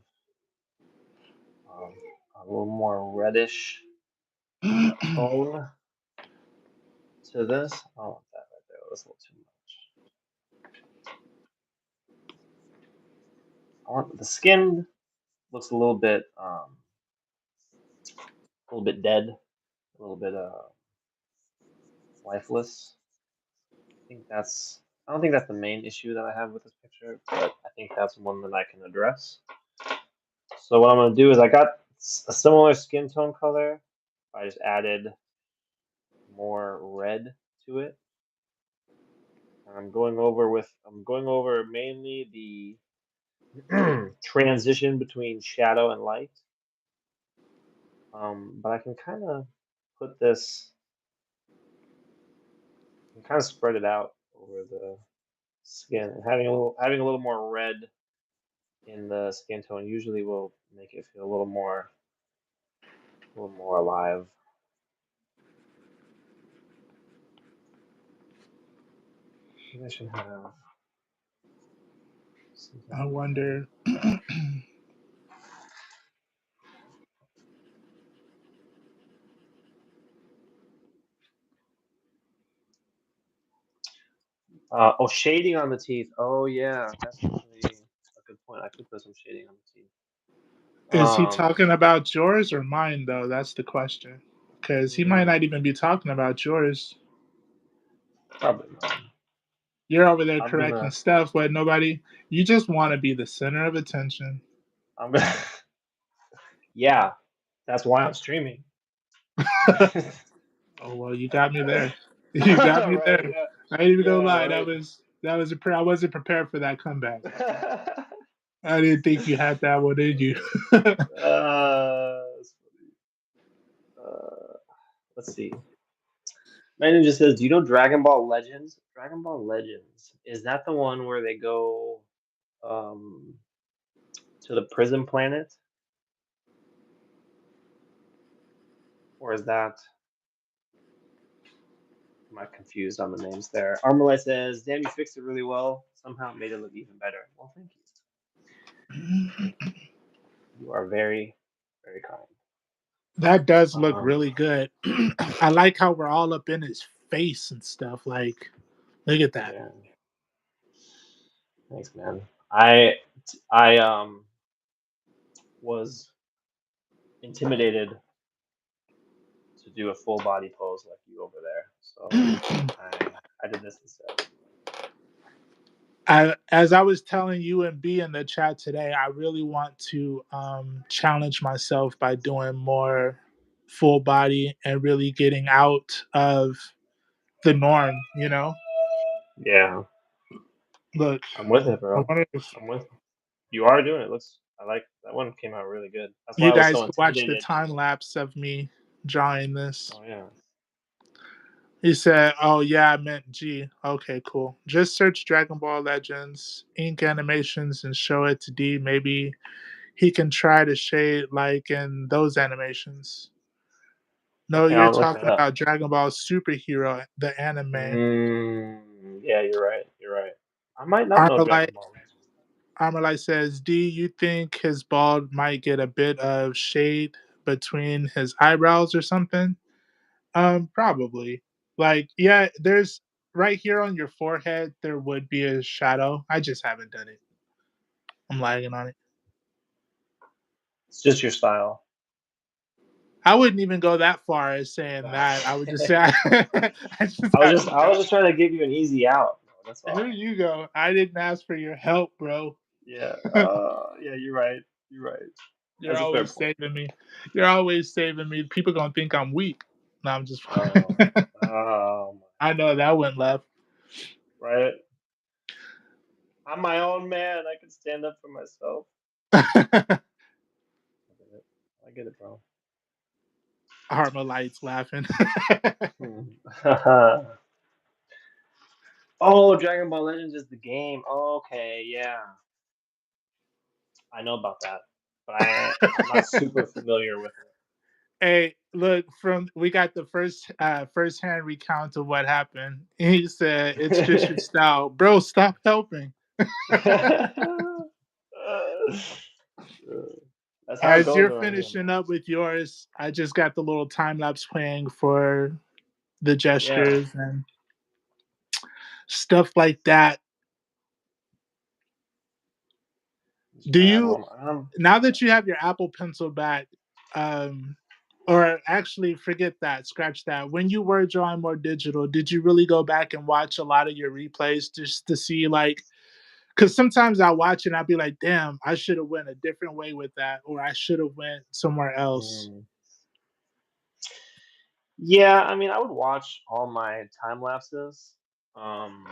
um, a little more reddish tone to this. I don't want that right there. That's a little too much. I want the skin looks a little bit dead, a little bit lifeless. I don't think that's the main issue that I have with this picture, but I think that's one that I can address. So what I'm gonna do is I got a similar skin tone color. I just added more red to it. And I'm going over mainly the transition between shadow and light. But I can kind of put this, and kind of spread it out over the skin, and having a little more red in the skin tone usually will make it feel a little more alive. Maybe I should have something
I
like
wonder.
that. Oh, shading on the teeth. Oh yeah, that's actually a good point. I could put some shading on the teeth.
Is he talking about yours or mine, though? That's the question. Because he might
Hmm,
not even be talking about yours.
probably not.
You're over there
I'm
correcting
gonna,
stuff, but nobody. You just want to be the center of attention.
I'm gonna. Yeah, that's why I'm streaming.
Oh well, you got me there. You got me
Right?
there.
Yeah.
I ain't even gonna
Yeah.
lie.
Right.
I wasn't prepared for that comeback. I didn't think you had that one in you.
That's funny. Let's see. Manu just says, "Do you know Dragon Ball Legends? Dragon Ball Legends, is that the one where they go um, to the prison planet, or is that? Am I confused on the names there?" Armalite says, "Damn, you fixed it really well. Somehow made it look even better." Well, thank you. You are very, very kind.
That does look
Um,
really good. I like how we're all up in his face and stuff. Like, look at that.
yeah, thanks, man. I was intimidated to do a full body pose like you over there, so I did this instead.
As I was telling you and B in the chat today, I really want to challenge myself by doing more full body and really getting out of the norm.
Yeah,
Look,
I'm with it,
I
bro.
wonder if
I'm with it. You are doing it. Looks. I like that one. Came out really good. That's why
you
I was
guys
so
could watch the
intimidated.
time lapse of me drawing this.
Oh yeah.
He said, "Oh yeah, I meant G. Okay, cool. Just search Dragon Ball Legends, ink animations, and show it to D. Maybe he can try to shade like in those animations." No,
Okay,
you're
I'll look that
talking
up.
about Dragon Ball Superhero, the anime.
Yeah, you're right. You're right. I might not know
Armalite,
Dragon Ball Legends.
Armalite says, D, you think his bald might get a bit of shade between his eyebrows or something? Probably. Like, yeah, there's right here on your forehead, there would be a shadow. I just haven't done it. I'm lagging on it.
It's just your style.
I wouldn't even go that far as saying that. I would just say I just haven't
I
done
was just trying to give you an easy out. Bro. That's
it. Here
all.
you go. I didn't ask for your help, bro.
Yeah. Yeah. You're right. You're right.
You're
That's a fair
always
point.
saving me. You're always saving me. People gonna think I'm weak. No, I'm just.
Oh. Oh
I know that went left.
my. Right. I'm my own man. I can stand up for myself. I get it, bro.
Armalite's laughing.
Hmm. Oh, Dragon Ball Legends is the game. Okay, yeah, I know about that, but I'm not super familiar with it.
Hey, look, from we got the first hand recount of what happened. He said it's just your style. Bro, stop helping.
That's how it
As
goes
you're
around here,
finishing
man.
up with yours, I just got the little time lapse playing for the
Yeah,
gestures and stuff like that.
just
Do
trying to add
you
one.
now that you have your Apple Pencil back, um, or actually forget that, scratch that. When you were drawing more digital, did you really go back and watch a lot of your replays just to see like? Because sometimes I watch and I'll be like, "Damn, I should have went a different way with that, or I should have went somewhere else."
Mm. Yeah, I mean, I would watch all my time lapses. Um,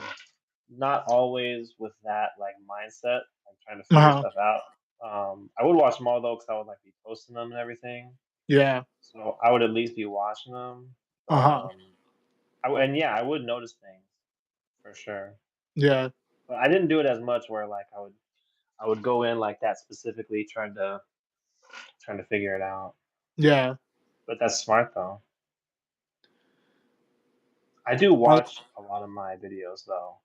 Not always with that like mindset, like trying to figure
Uh-huh.
stuff out. I would watch them all though, because I would like be posting them and everything.
Yeah.
So I would at least be watching them. But
Uh-huh.
and yeah, I would notice things for sure.
Yeah.
But I didn't do it as much where like I would go in like that specifically trying to figure it out.
Yeah.
But that's smart though. I do
Uh,
watch a lot of my videos though.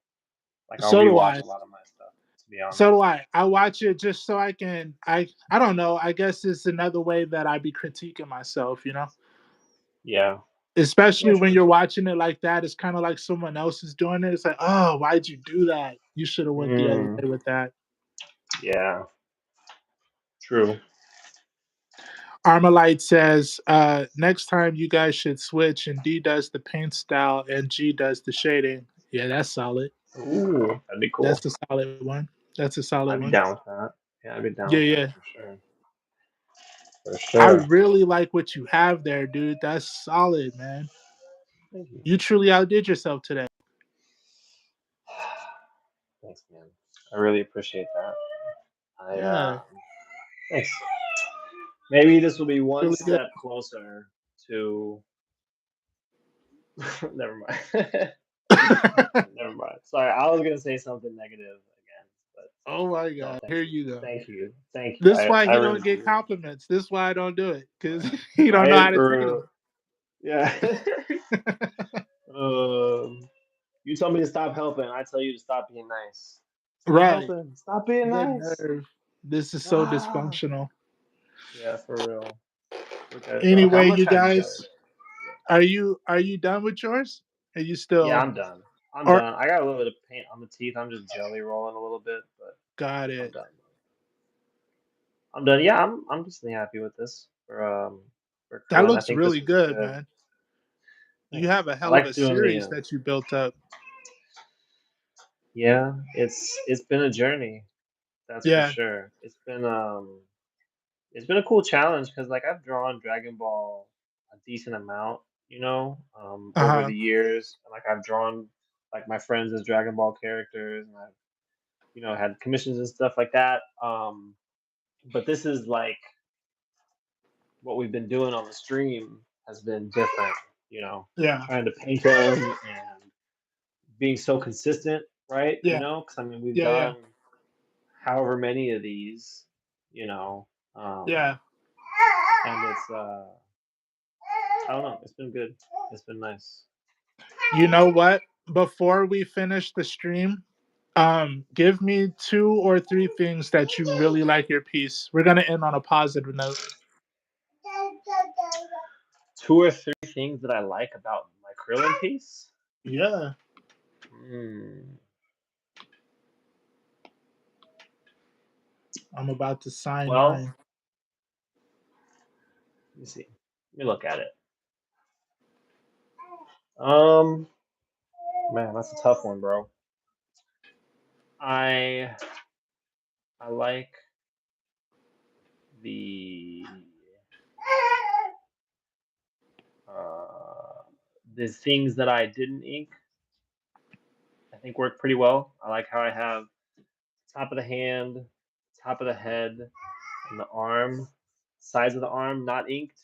Like I'll
so do
rewatch
I.
a lot of my stuff, to be
So do
honest.
I. I watch it just so I can. I don't know. I guess it's another way that I be critiquing myself.
Yeah.
Especially
Yeah,
when
true.
you're watching it like that, it's kind of like someone else is doing it. It's like, oh, why'd you do that? You should have went the other
Mm,
way with that.
yeah, true.
Armalite says, next time you guys should switch and D does the paint style and G does the shading. Yeah, that's solid.
Ooh, that'd be cool.
That's a solid one. That's a solid
I'd be
one.
down with that. Yeah, I'd be down
Yeah,
with that
yeah.
for sure. For
I
sure.
really like what you have there, dude. That's solid, man.
Thank you.
You truly outdid yourself today.
Thanks, man. I really appreciate that. I
Yeah,
thanks. Maybe this will be one
really good.
step closer to. Never mind. Never mind. Sorry, I was gonna say something negative again, but
Oh my
no,
god,
thank
here
you,
you go.
thank you, thank you.
This
I
why
I
he don't
really
get
do.
compliments. This why I don't do it because he don't know
Right?
how to take them.
Yeah. um, you tell me to stop helping. I tell you to stop being nice. Stop
Right.
helping. Stop being
Good
nice.
nerve. This is so
Ah.
dysfunctional.
Yeah, for real. Okay, I'm
Anyway,
gonna
you
try to get
guys,
it.
are you done with yours? Are you
Yeah,
still
I'm done. I'm
or
done. I got a little bit of paint on the teeth. I'm just jelly rolling a little bit, but
got
I'm
it?
done. I'm done. Yeah, I'm just happy with this for
That
Krillin. I
looks
think this
really
was
good,
good.
man. You
Thanks.
have a
I
hell of a
like doing the
series that you built up.
yeah, it's been a journey, that's for
Yeah.
sure. It's been a cool challenge because like I've drawn Dragon Ball a decent amount, over
Uh-huh.
the years. And like I've drawn like my friends as Dragon Ball characters, and I've had commissions and stuff like that. But this is like what we've been doing on the stream has been different,
Yeah.
trying to paint them and being so consistent, right?
Yeah.
Because I mean we've
Yeah. Yeah.
done however many of these, you know, um,
Yeah.
and it's I don't know, it's been good, it's been nice.
You know what? Before we finish the stream, give me 2 or 3 things that you really like your piece. We're gonna end on a positive note.
Two or three things that I like about my Krillin piece.
Yeah.
Hmm.
I'm about to sign
Well,
mine.
let me see. Let me look at it. Um, Man, that's a tough one, bro. I I like the uh the things that I didn't ink. I think work pretty well. I like how I have top of the hand, top of the head, and the arm. sides of the arm not inked,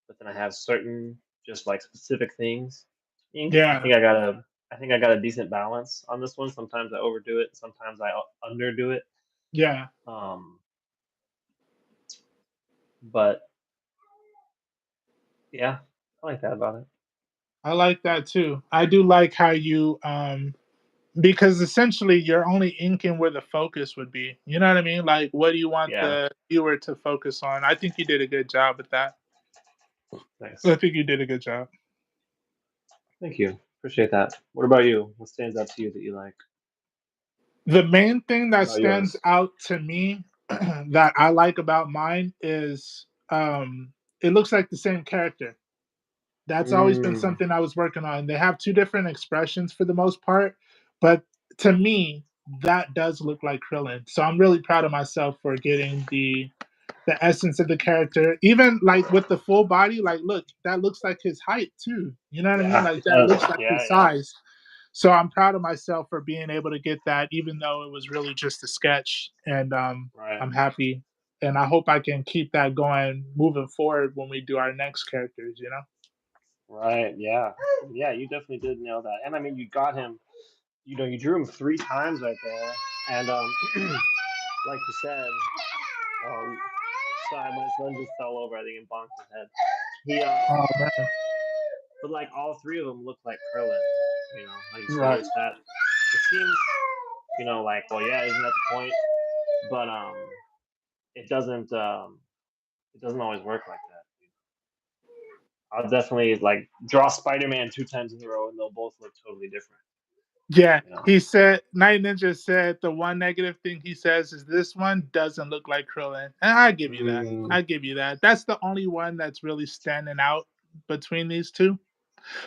but then I have certain just like specific things inked.
Yeah,
I think I got a decent balance on this one. Sometimes I overdo it, sometimes I underdo it.
yeah.
Um, but yeah, I like that about it.
I like that too. I do like how you because essentially you're only inking where the focus would be. You know what I mean? Like, what do you want
Yeah,
the viewer to focus on? I think you did a good job with that. I
nice.
think you did a good job.
Thank you. Appreciate that. What about you? What stands out to you that you like
The main thing that
about
stands
yours?
out to me that I like about mine is it looks like the same character. That's always been
Mm,
something I was working on. They have two different expressions for the most part, but to me, that does look like Krillin. So I'm really proud of myself for getting the essence of the character. Even like with the full body, like look, that looks like his height too. You know what I mean?
yeah,
Like
it
that
does.
looks like
Yeah,
his
yeah.
size. So I'm proud of myself for being able to get that, even though it was really just a sketch. And
Right,
I'm happy. And I hope I can keep that going moving forward when we do our next characters, you know?
right. Yeah, yeah. You definitely did nail that. And I mean, you got him. You know, you drew him 3 times right there, and like you said, um, sorry, my son just fell over. I think and bonked his head. He
Oh man.
but like all three of them look like Krillin. You know, like you said,
Right.
it's that. It seems, like, well, yeah, isn't that the point? But it doesn't. It doesn't always work like that. I'll definitely like draw Spider-Man 2 times in a row, and they'll both look totally different.
Yeah.
You know.
He said Night Ninja said the one negative thing he says is this one doesn't look like Krillin. And I give you that.
Mm,
I give you that. That's the only one that's really standing out between these two.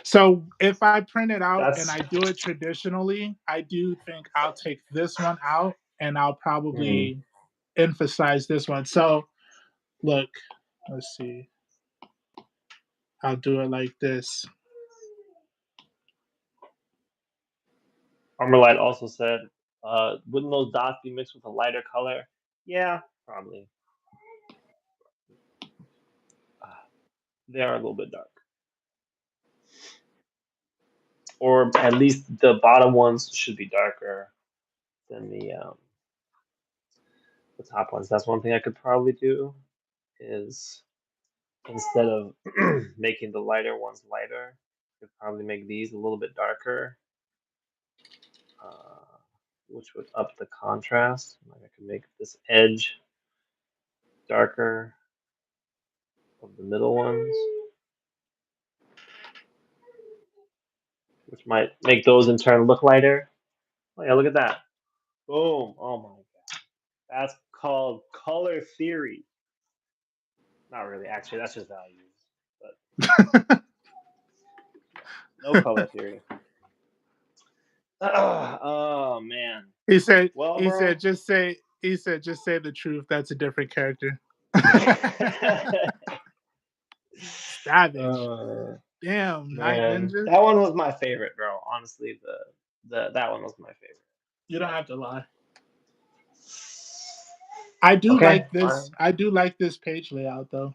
So if I print it out and
that's.
I do it traditionally, I do think I'll take this one out and I'll
Mm.
probably emphasize this one. So look, let's see. I'll do it like this.
Armorlight also said, wouldn't those dots be mixed with a lighter color? Yeah, probably. They are a little bit dark. Or at least the bottom ones should be darker than the top ones. That's one thing I could probably do is instead of making the lighter ones lighter, I could probably make these a little bit darker, uh, which would up the contrast. Like I could make this edge darker of the middle ones, which might make those in turn look lighter. Oh yeah, look at that. Boom. Oh my god. That's called color theory. Not really, actually, that's just values. But no color theory. Oh man. Well,
He
bro.
said just say the truth. That's a different character. Savage.
uh,
Damn, Night
man,
Ninja.
that one was my favorite, bro. Honestly, the that one was my favorite.
You don't have to lie. I do
Okay,
like this.
fine.
I do like this page layout though.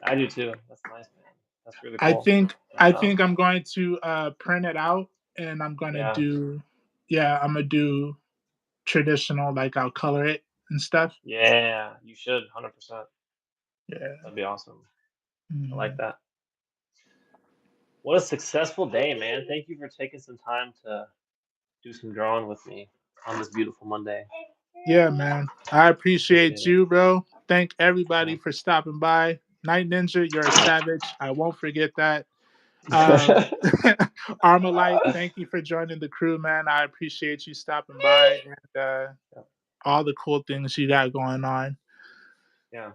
I do too. That's nice, man. That's really
I
cool.
think
And
I think I'm going to print it out and I'm gonna
yeah,
do yeah, I'm gonna do traditional, like I'll color it and stuff.
yeah, you should 100%.
Yeah.
That'd be awesome. I like
Mhm.
that. What a successful day, man. Thank you for taking some time to do some drawing with me on this beautiful Monday.
Yeah, man. I
Appreciate
appreciate
it.
you, bro. Thank
Yeah.
everybody for stopping by. Night Ninja, you're a savage. I won't forget that. Um, Armalite, thank you for joining the crew, man. I appreciate you stopping by and all the cool things you got going on.
Yeah.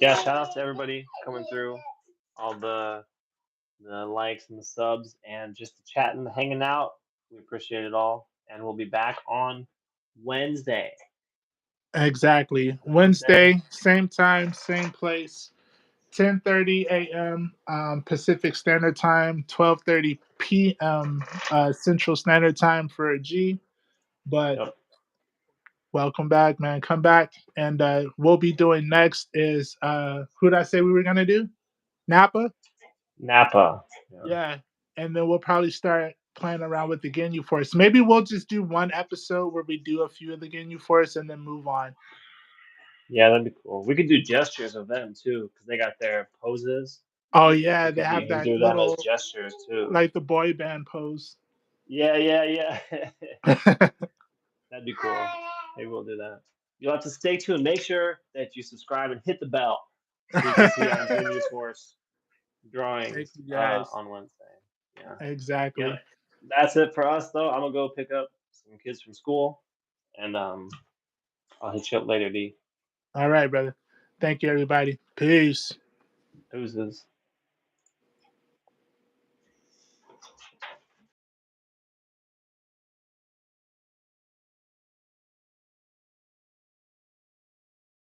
Yeah, shout out to everybody coming through, all the likes and the subs, and just the chatting, the hanging out. We appreciate it all, and we'll be back on Wednesday.
Exactly.
Wednesday.
Wednesday, same time, same place. 10:30 a.m. Pacific Standard Time, 12:30 p.m. Central Standard Time for a G. But
Yep.
Welcome back, man. Come back. And we'll be doing next is who did I say we were gonna do? Napa?
Napa. Yeah.
Yeah. And then we'll probably start playing around with the Ginyu Force. Maybe we'll just do one episode where we do a few of the Ginyu Force and then move on.
Yeah, that'd be cool. We could do gestures of them too, because they got their poses.
Oh yeah,
We
they
could
have
even
that
do them as
little
gestures too.
like the boy band pose.
Yeah, yeah, yeah. That'd be cool. Maybe we'll do that. You'll have to stay tuned. Make sure that you subscribe and hit the bell so you can see our Genius Force
Thank
drawings
you guys.
on Wednesday. Yeah. Yeah.
Exactly.
That's it for us though. I'm gonna go pick up some kids from school and I'll hit you up later, D.
All right, brother. Thank you, everybody. Peace.
Deuces.